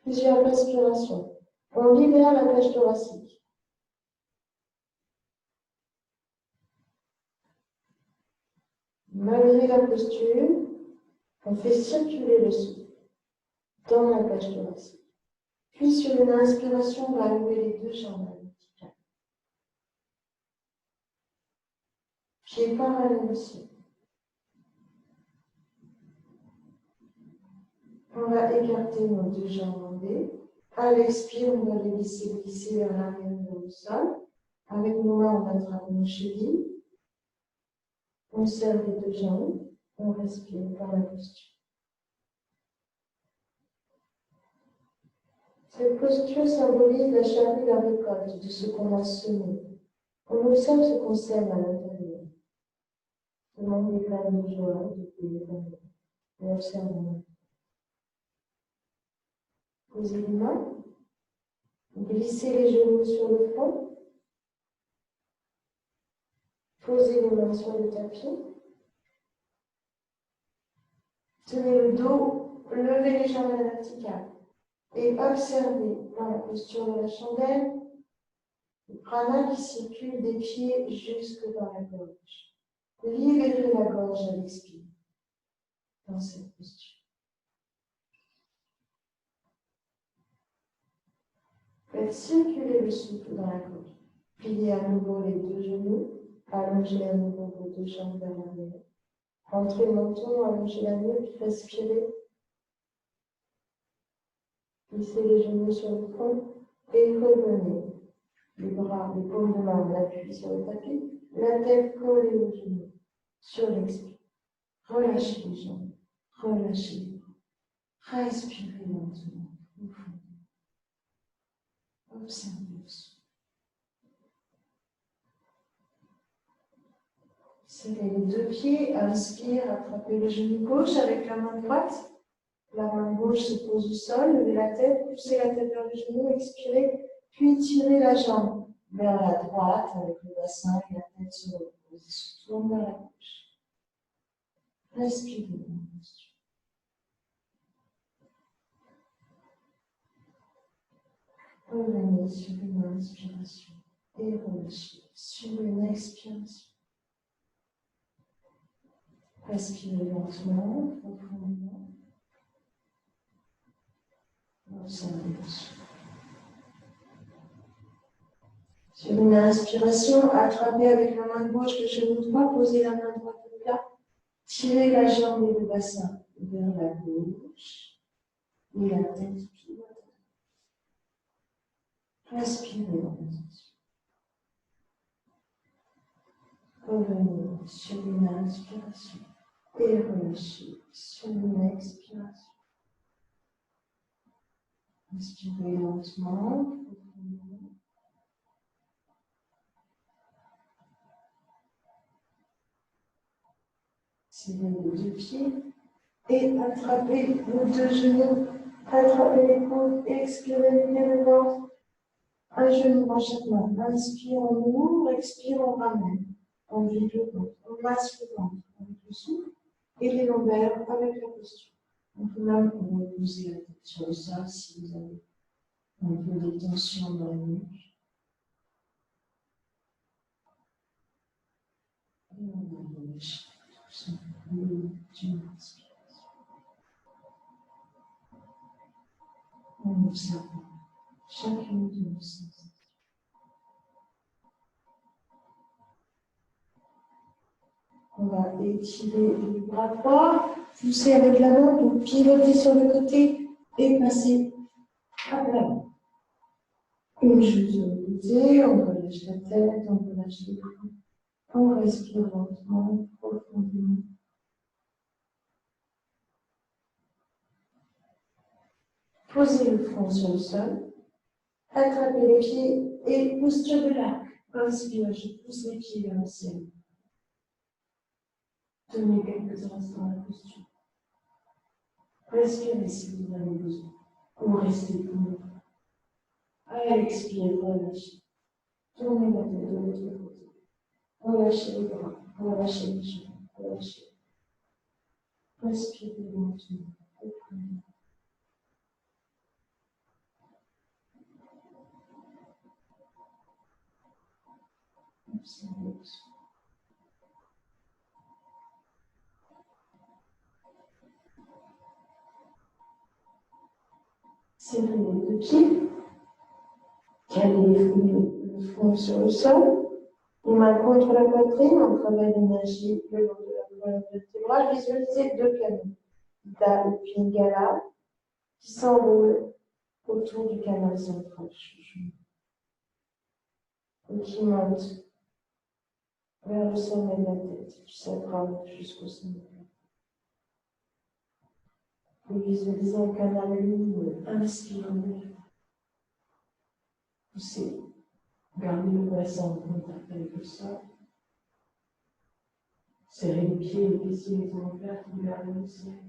Plusieurs respirations. On libère la cage thoracique. Malgré la posture, on fait circuler le souffle dans la cage thoracique. Puis sur une inspiration, on va lever les deux jambes à verticale. Pieds parallèles au ciel. On va écarter nos deux jambes en V. À l'expire, on va les laisser glisser vers l'arrière vers le sol. Avec nos mains, on attrape nos chevilles. On serre les deux jambes. On respire par la posture. Cette posture symbolise la charrue, la récolte de ce qu'on a semé. On observe ce qu'on sème à l'intérieur. Selon des graines de joie, de paix, d'amour. On observe. Posez les mains. Glissez les genoux sur le front. Posez les mains sur le tapis. Tenez le dos, levez les jambes à la verticale. Et observez dans la posture de la chandelle le prana qui circule des pieds jusque dans la gorge. Libérez la gorge à l'expire dans cette posture. Faites circuler le souffle dans la gorge. Pliez à nouveau les deux genoux. Allongez à nouveau vos deux jambes vers l'arrière. Rentrez le menton, allongez la nuque, respirez. Glissez les genoux sur le front et revenez. Les bras, les paumes de main, on appuie sur le tapis. La tête collée aux genoux. Sur l'expire. Relâchez les jambes. Relâchez les bras. Respirez lentement. Observez le souffle. Serrez les deux pieds. Inspire, attrapez le genou gauche avec la main droite. La main gauche se pose au sol. Levez la tête, poussez la tête vers le genou, expirez. Puis tirez la jambe vers la droite avec le bassin et la tête se repose. Se tourne vers la gauche. Respirez dans la posture. Revenez sur une inspiration et relâchez sur une expiration. Respirez lentement, profondément. Observez le souffle. Sur une inspiration, attrapez avec la main gauche le genou droit, posez la main droite au plat, tirez la jambe et le bassin vers la gauche et la tête pivote. Inspirez en attention. Revenez sur une inspiration et relâchez sur une expiration. Inspirez lentement. Tirez les deux pieds et attrapez vos deux genoux. Attrapez les coudes, expirez les pieds de ventre. Un genou dans chaque main. Inspire, on ouvre, expire, on ramène. On vide le ventre, on masse le ventre avec le souffle et les lombaires avec la posture. On peut même reposer la tête sur le sol si vous avez un peu de tension dans la nuque. Et on va relâcher tout simplement d'une inspiration. En observant chacune de nos sensations. On va étirer le bras droit, pousser avec la main pour pivoter sur le côté et passer à plat. Une joue sur le côté, on relâche la tête, on relâche les bras. On respire lentement, profondément. Posez le front sur le sol. Attrapez les pieds et posture de l'arc. Inspire, je pousse les pieds vers le ciel. Tenez quelques instants la posture. Respirez si vous en avez besoin. Ou restez pour à l'expire, relâchez. Tournez la tête de l'autre côté. Relâchez les bras, relâchez les jambes, relâchez. Respirez lentement, profondément. Observez le souffle. Serrez les deux pieds. Calez le front sur le sol. Les mains contre la poitrine, on travaille l'énergie le long de la colonne vertébrale. Visualisez deux canaux, Ida et Pingala, qui s'enroulent autour du canal central et qui montent vers le sommet de la tête, du sacrum jusqu'au sommet. Vous visualisez un canal lumineux, inspirez, poussez, gardez le bassin en contact avec le sol. Serrez les pieds, les fessiers, les omoplates, regardez le ciel.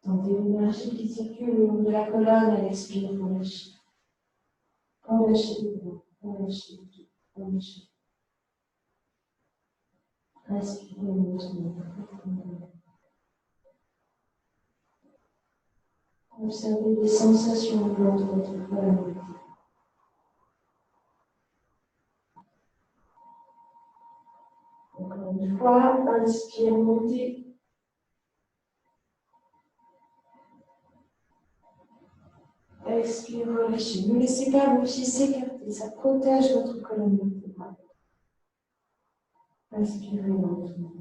Sentez l'énergie qui circule le long de la colonne à l'expire, relâchez. Relâchez le bras, relâchez le dos, relâchez. Inspirez lentement, profondément. Observez les sensations le long de votre colonne. Encore une fois, inspire, montez. Expire, relâchez. Ne laissez pas vos pieds s'écarter, ça protège votre colonne vertébrale. Inspirez lentement.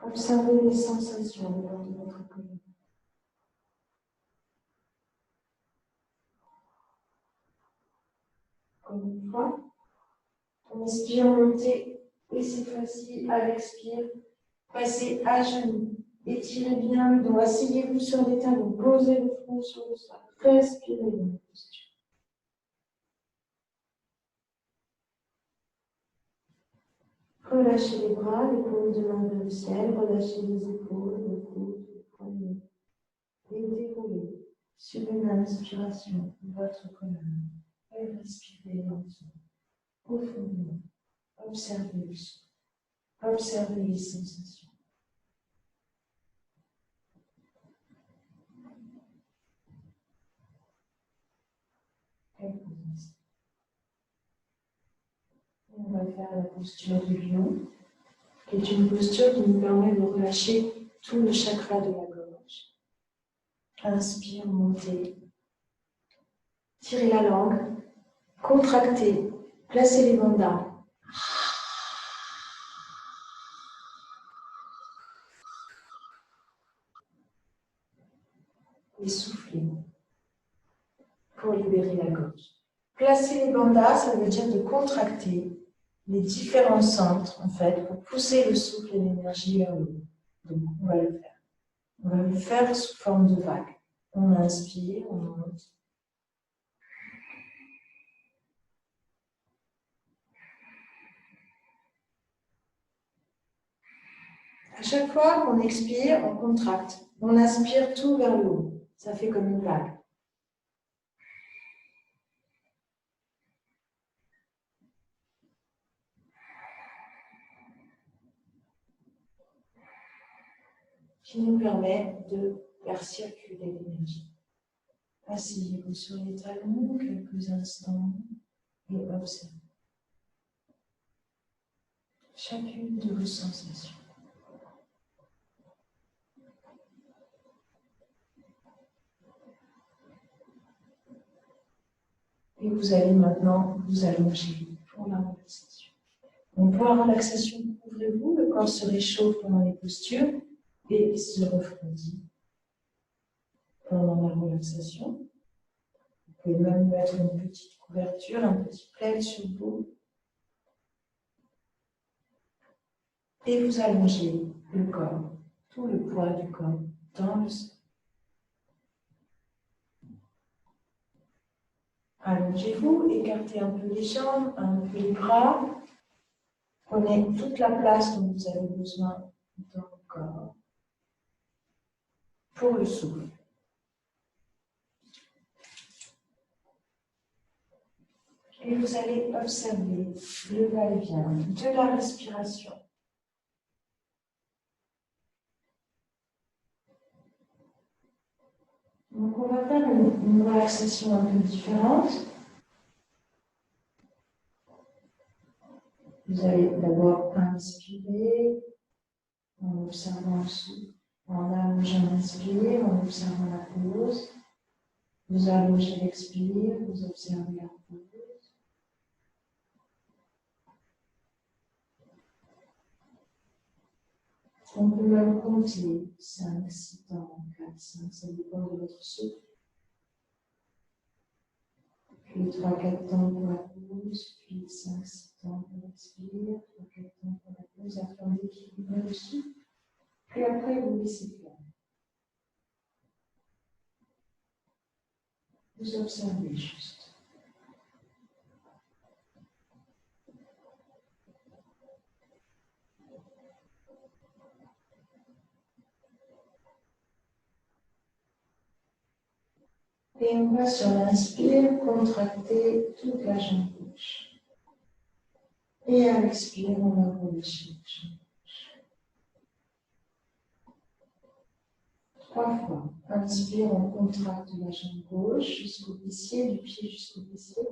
Observez les sensations le long de votre colonne. Encore une fois, on inspire, montez, et cette fois-ci, à l'expire, passez à genoux. Étirez bien le dos, asseyez-vous sur les talons, posez le front sur le sol, respirez dans la posture. Relâchez les bras, les paumes de main vers le ciel, relâchez les épaules, le coude, les poignets. Et déroulez sur une inspiration votre colonne. Et respirez lentement, profondément. Observez le souffle, observez les sensations. On va faire la posture du lion, qui est une posture qui nous permet de relâcher tout le chakra de la gorge. Inspire, montez. Tirez la langue. Contractez. Placez les bandas. Et soufflez pour libérer la gorge. Placer les bandas, ça veut dire de contracter les différents centres, en fait, pour pousser le souffle et l'énergie vers le haut. Donc, on va le faire. On va le faire sous forme de vague. On inspire, on monte. À chaque fois qu'on expire, on contracte. On inspire tout vers le haut. Ça fait comme une vague. Qui nous permet de faire circuler l'énergie. Asseyez-vous sur les talons quelques instants et observez chacune de vos sensations. Et vous allez maintenant vous allonger pour la relaxation. Donc pour la relaxation, couvrez-vous, le corps se réchauffe pendant les postures et se refroidit pendant la relaxation. Vous pouvez même mettre une petite couverture, un petit plaid sur vous. Et vous allongez le corps, tout le poids du corps dans le sol. Allongez-vous, écartez un peu les jambes, un peu les bras. Prenez toute la place dont vous avez besoin dans le corps pour le souffle. Et vous allez observer le va-et-vient de la respiration. Donc on va faire une relaxation un peu différente. Vous allez d'abord inspirer en observant le souffle, en allongeant l'inspire, en observant la pause. Vous allongez l'expire, vous observez la pause. On peut même compter 5, 6 temps, 4, 5, ça dépend de votre souffle. Puis 3, 4 temps pour la pause, puis 5, 6 temps pour l'expire, 3, 4 temps pour la pause, afin d'équilibrer le souffle. Puis après, vous laissez faire. Vous observez juste. Et on va sur l'inspire, contracter toute la jambe gauche. Et à l'expire, on va relâcher la jambe gauche. 3 fois. Inspire, on contracte la jambe gauche jusqu'au fessier, du pied jusqu'au fessier.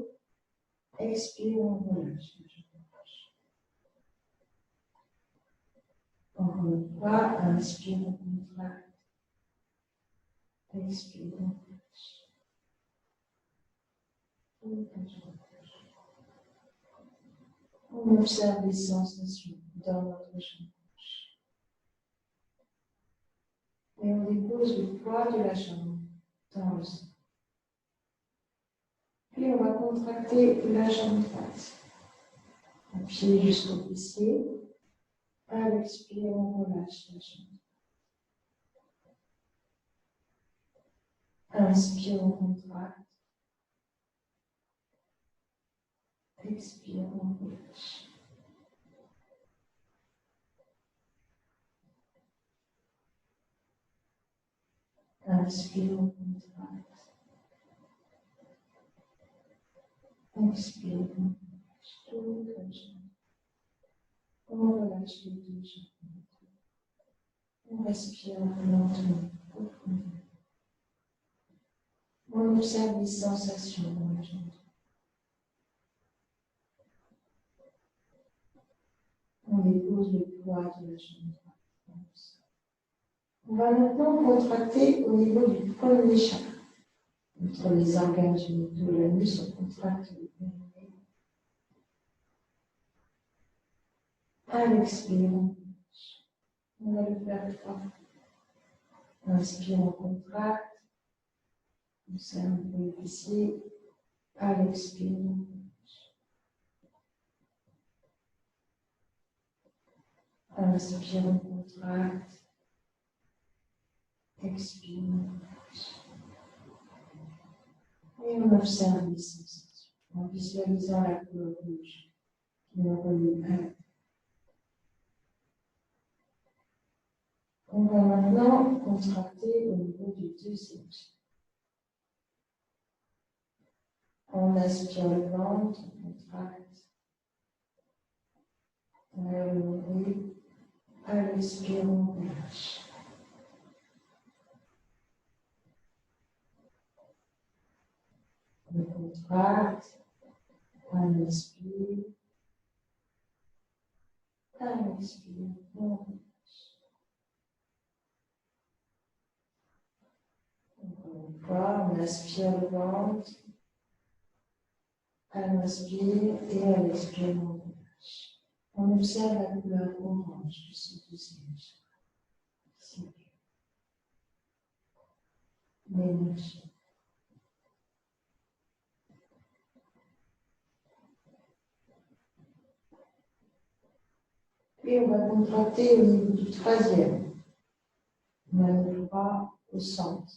Expire, on relâche la jambe gauche. Encore une fois, inspire, on contracte. Expire, on relâche. On observe les sensations dans notre jambe gauche. Et on dépose le poids de la jambe dans le sol. Puis on va contracter la jambe droite. Un pied jusqu'au fessier. À l'expire, on relâche la jambe. Inspire, on contracte. Expire, on relâche. Inspire, on contracte. Expire, on relâche toute la jambe. On relâche les deux jambes. On respire lentement, profondément. On observe les sensations dans la jambe. On dépose le poids de la jambe droite. On va maintenant contracter au niveau du premier chakra. Entre les organes génitaux et l'anus, on contracte le À l'expire, on va le faire 3 fois. Inspire, on contracte. On serre un peu les fessiers. À l'expire, inspire, on contracte. Expire. Et on observe les sensations en visualisant la couleur rouge qui nous relie à la terre. On va maintenant contracter au niveau du deuxième pied. On aspire le ventre, on contracte. On lève le nombril. À l'expire, on relâche. On contracte. À l'inspire. À l'expire, on relâche. Encore une fois, on aspire le ventre. À l'inspire et à l'expire, on relâche. On observe la couleur orange de ce deuxième chakra. L'énergie. Puis on va contracter au niveau du troisième. On arrivera au centre.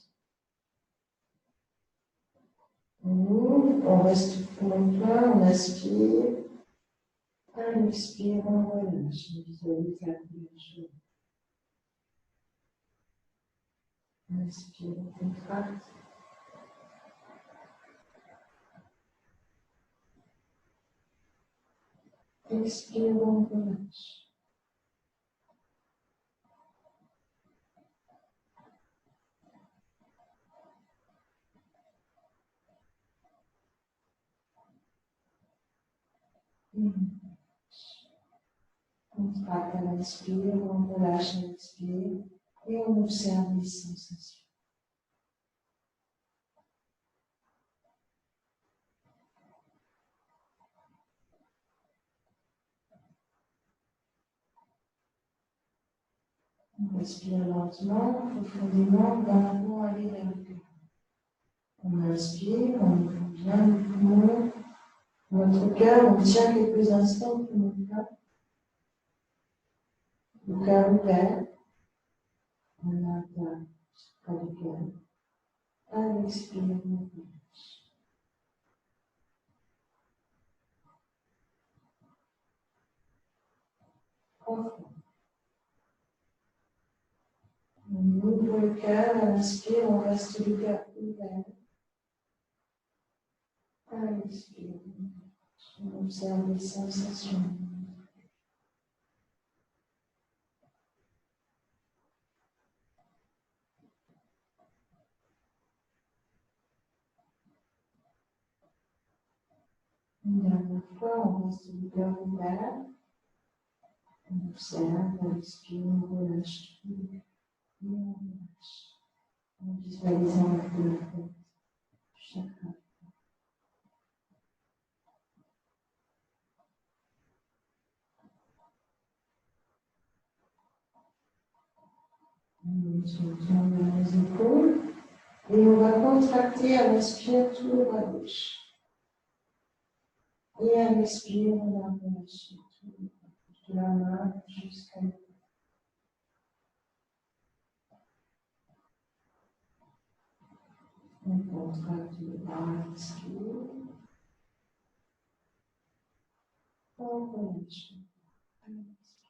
On ouvre, on reste pour plein, on aspire. À l'expire, on relâche. On visualise la couleur jaune. Inspire, on contracte. Expire, on relâche. On contracte à l'inspire, on relâche à l'expire et on observe les sensations. On respire lentement, profondément, maintenant aller vers le cœur. On inspire, on ouvre bien le poumon. Notre cœur, on tient quelques instants pour notre cœur. Le cœur ouvert. On atteint près du cœur. À l'expire, on relâche. Profond. On ouvre le cœur, à l'inspire, on reste le cœur ouvert. À l'expire, on observe les sensations. Une dernière fois, on reste le cœur ouvert. On observe, on expire, on relâche tout. Et on relâche. En visualisant la couleur verte du chakra. On se retourne vers les épaules. Et on va contracter à l'inspire tout le bras gauche. Et à l'expire, on va relâcher tout le bras gauche, de la main jusqu'à la tête. On contracte le bras à l'inspire. On relâche à l'expire.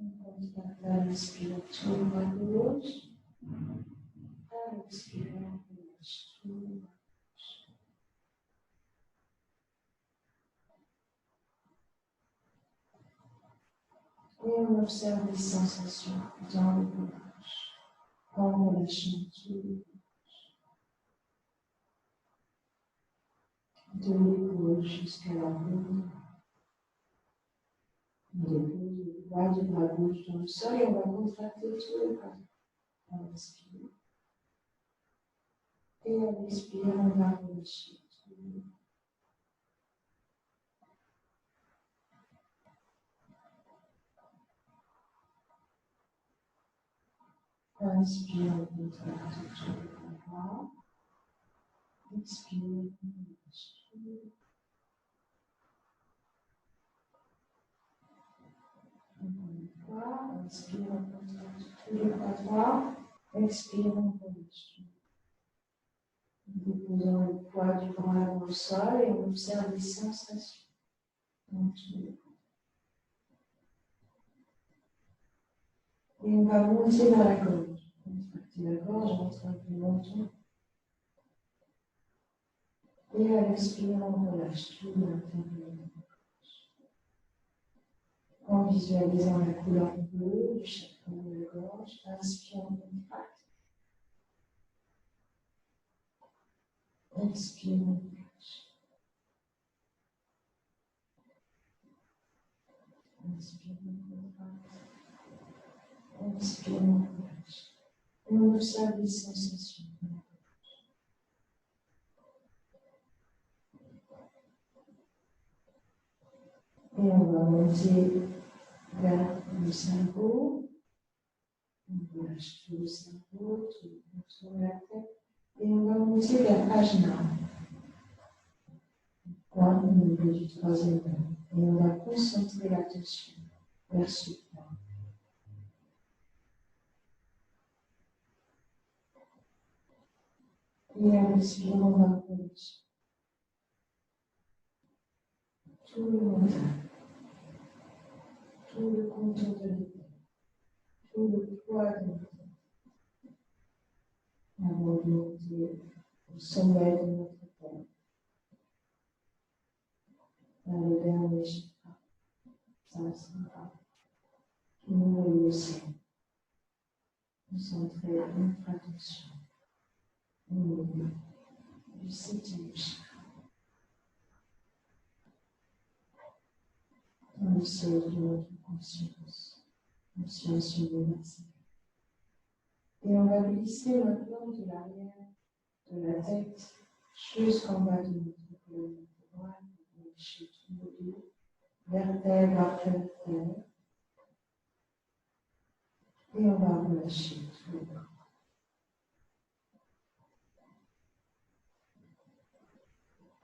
On contracte à l'inspire tout le bras gauche. À l'expire, on relâche tout le bras gauche. Et on observe les sensations dans le bras gauche, en relâchant tout le bras gauche. De l'épaule jusqu'à la paume. On dépose le poids du bras gauche dans le sol et on va contracter tout le bras. On inspire. Et à l'expire, on va relâcher. Inspire, on contracte tout le bras. Expire, on relâche tout. Encore une fois, inspire, on contracte tous les bras droits. Expire, on relâche tout. Déposons le poids du bras dans le sol et on observe les sensations dans tous les bras. Et on va monter vers la gorge. Contracter la gorge, rentrer un peu longtemps. Et à l'expire, on relâche tout l'intérieur de la gorge. En visualisant la couleur bleue du chakra de la gorge, inspire, on contracte. Expire, on relâche. Inspire, on contracte. Expire, on relâche. Et on observe les sensations. Et on va monter vers le cerveau. On relâche tout le cerveau, tout autour de la tête. Et on va monter vers Ajna, point au niveau du troisième œil. Et on va concentrer l'attention vers ce point. Et à l'expire, on va relâcher tout le mental, tout le contour de la tête, tout le poids de la tête, avant de monter au sommet de notre tête, vers le dernier chakra, Sahasrara, qui nous relie au ciel. Concentrer notre attention au niveau du septième chakra, dans le ciel de notre conscience universelle. Et on va glisser maintenant de l'arrière de la tête jusqu'en bas de notre colonne vertébrale, chez tout le dos, vertèbre après vertèbre. Et on va relâcher tout le corps.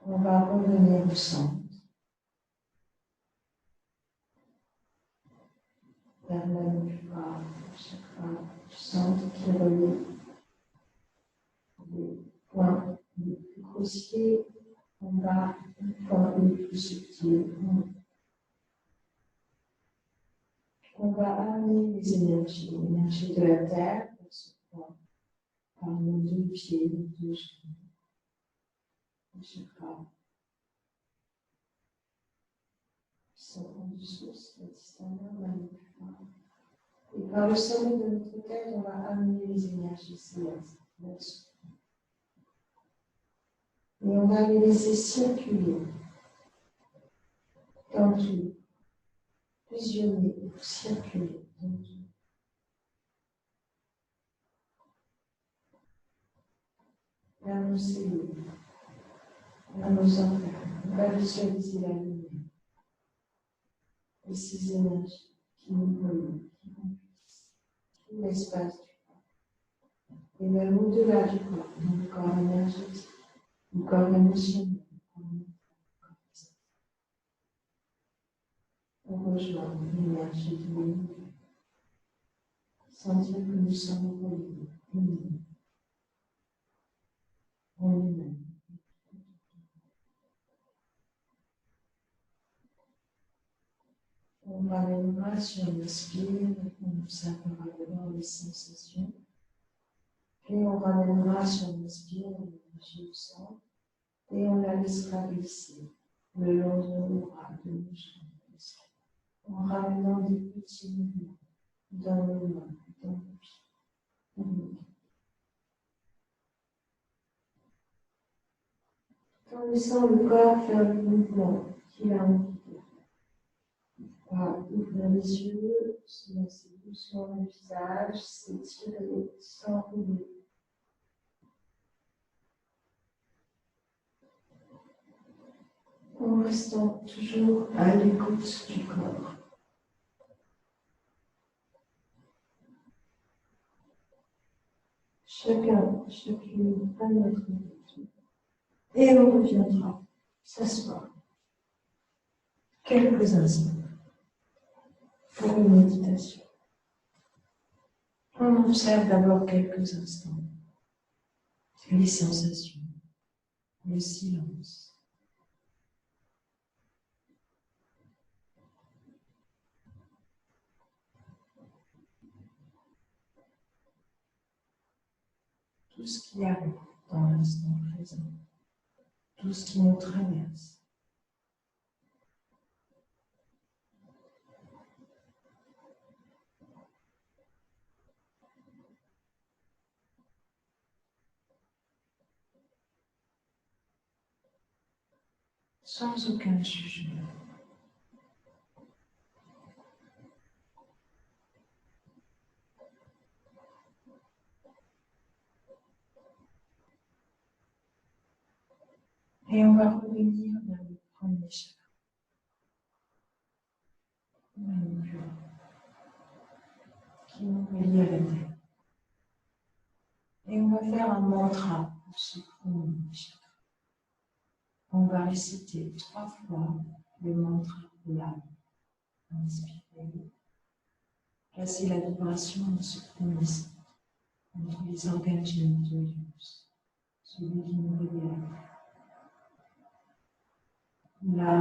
On va revenir au centre, vers l'anneau du bras, le chakra du centre qui relie les points les plus grossiers en bas, les points les plus subtils en haut. On va amener l'énergie de la terre vers ce point, par nos deux pieds, nos deux genoux, le chakra qui sont en dessous, c'est et par le sommet de notre tête, on va amener les énergies célestes vers ce point. Et on va les laisser circuler dans tout, fusionner ou circuler dans tout. Vers nos cellules, vers nos organes. On va visualiser la lumière et ces énergies qui nous relient, qui remplissent tout l'espace du corps. Et même au-delà du corps, dans le corps énergétique, le corps émotionnel, le corps mental, le corps physique. On rejoint l'énergie de l'univers. Sentir que nous sommes reliés, unis, en nous-mêmes. On ramènera sur l'inspire, on observera d'abord les sensations, puis on ramènera sur l'inspire l'énergie au centre et on la laissera glisser le long de nos bras, de nos jambes, en ramenant des petits mouvements dans nos mains, dans nos pieds. En laissant le corps faire le mouvement qu'il a envie de faire. On va ouvrir les yeux, se masser doucement le visage, s'étirer, s'enrouler. En restant toujours à l'écoute du corps. Chacune à notre rythme. Et on reviendra s'asseoir quelques instants pour une méditation. On observe d'abord quelques instants les sensations, le silence. Tout ce qui arrive dans l'instant présent, tout ce qui nous traverse. Sans aucun jugement. Et on va revenir vers le premier chakra. Qui nous relie à la terre. Et on va faire un mantra pour ce premier chakra. On va réciter 3 fois le mantra de l'âme. Inspirez. Placez la vibration dans ce premier centre, entre les organes génitaux et l'os, celui qui nous relie à la terre. La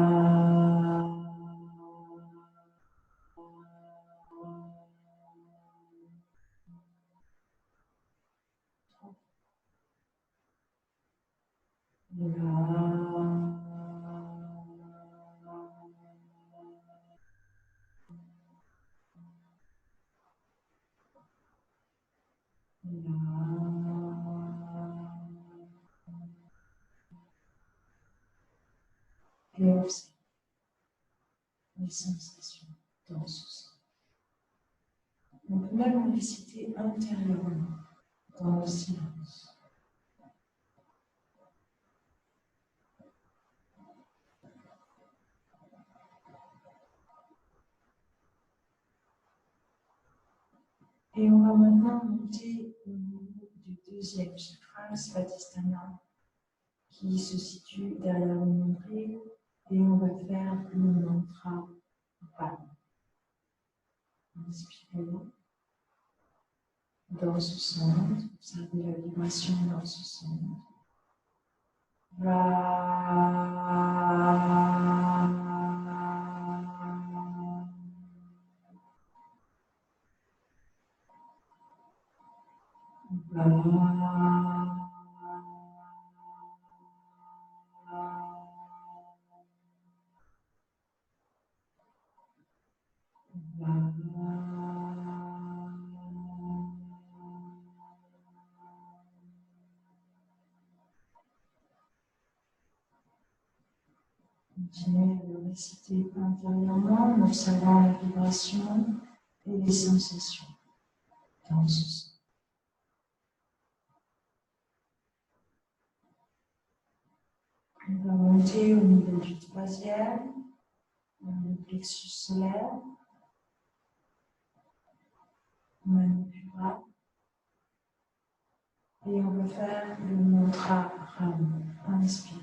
et observe les sensations dans ce sens. On peut même en réciter intérieurement dans le silence. Et on va maintenant monter au niveau du deuxième chakra, le Svadhisthana, qui se situe derrière le nombril, et on va faire le mantra VA. Inspirez dans ce centre, observez la vibration dans ce centre. Continuez à le réciter intérieurement en observant la vibration et les sensations dans ce sens. On va monter au niveau du troisième, le plexus solaire, Manipura, et on va faire le mantra Ram. Inspirez.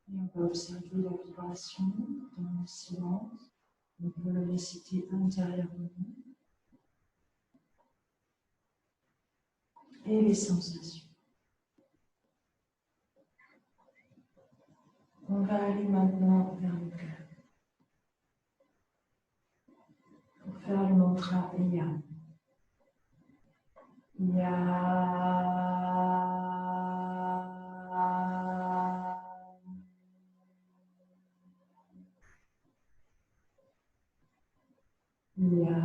Et on va observer la vibration dans le silence. On peut le réciter intérieurement. Et les sensations. On va aller maintenant vers le cœur. Pour faire le mantra Yam. Ya.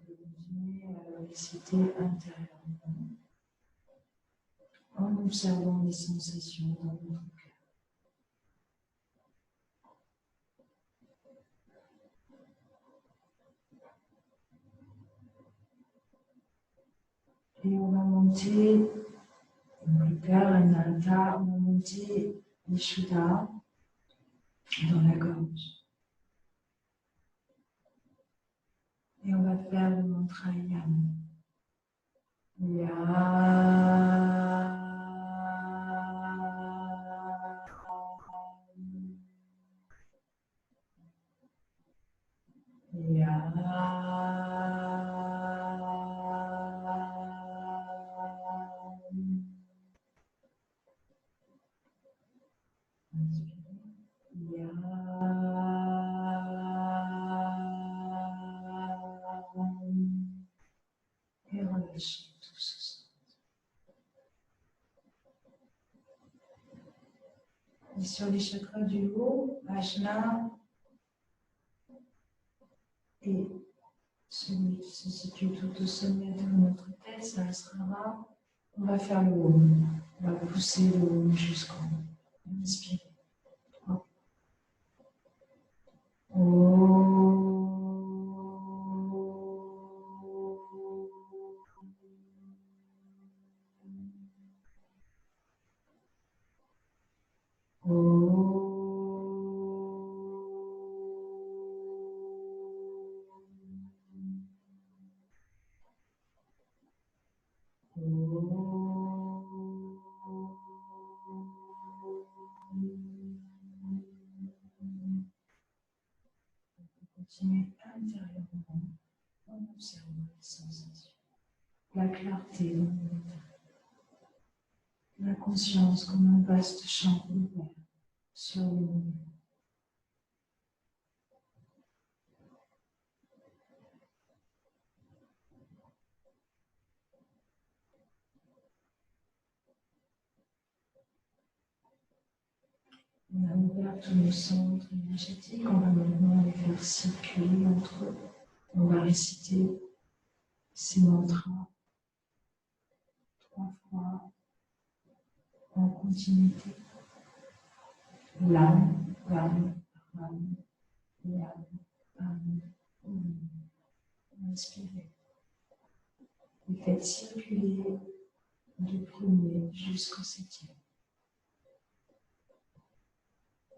Continuez à le réciter intérieurement en observant les sensations dans votre cœur. Et on va monter le cœur, Ananta, on va monter les Shuddha dans la gorge. Et on va faire le mantra Yam. Et relâchez tout ce sang. Et sur les chakras du haut, Ajna et celui qui se situe tout au sommet de notre tête, Sahasrara, on va faire le haut. On va pousser le haut jusqu'en haut. Inspirez. Continuez intérieurement en observant les sensations, la clarté dans le mental, la conscience comme un vaste champ ouvert sur le monde. On a ouvert tous nos centres énergétiques, on va maintenant les faire circuler entre eux. On va réciter ces mantras 3 fois en continuité. Lam, Ram, Ram, Yam, Am, Om. Inspirez. Et faites circuler du premier jusqu'au 7e.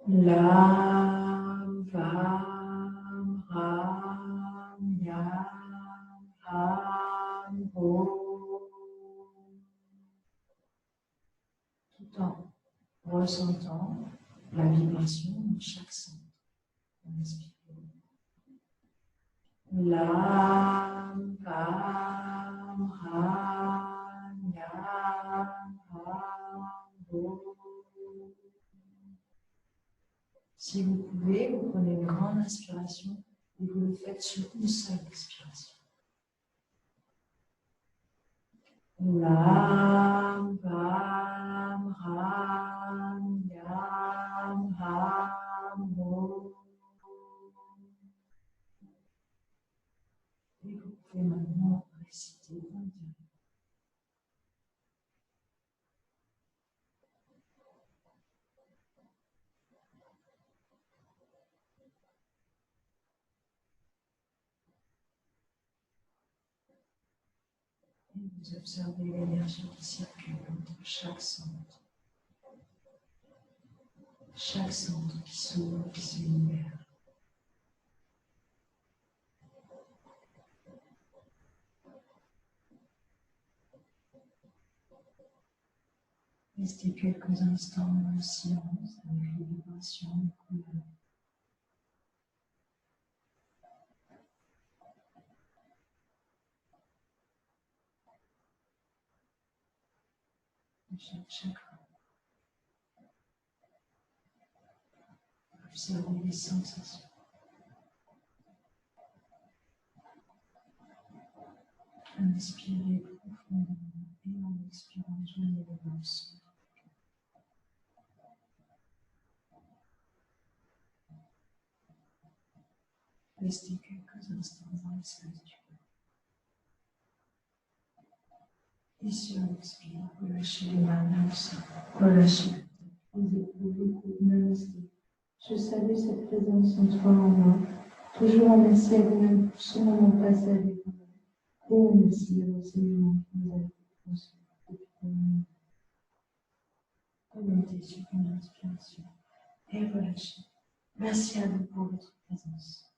Lam, Vam, Ram, Yam, Am, Om. Tout en ressentant la vibration dans chaque centre. Inspirez. Lam, Vam, Ram, Yam, Am, Om. Si vous pouvez, vous prenez une grande inspiration et vous le faites sur une seule expiration. Lam, Vam, Ram, Yam, Ham, Om. Et vous pouvez maintenant réciter intérieurement. Et vous observez l'énergie qui circule entre chaque centre qui s'ouvre, qui se libère. Restez quelques instants dans le silence avec les vibrations, les couleurs. De chaque chakra. Observez les sensations. Inspirez profondément et en expirant, joignez les mains au sol. Restez quelques instants dans l'espace du cœur. Et sur l'expire, relâchez les mains dans le sol. Relâchez la tête, les épaules, les coudes, namasté. Je salue cette présence en toi, en moi. Toujours un merci à vous-même pour ce moment passé avec vous. Et un merci à l'enseignement que vous avez transmis depuis le moment. Commentez sur une inspiration et relâchez. Merci à vous pour votre présence.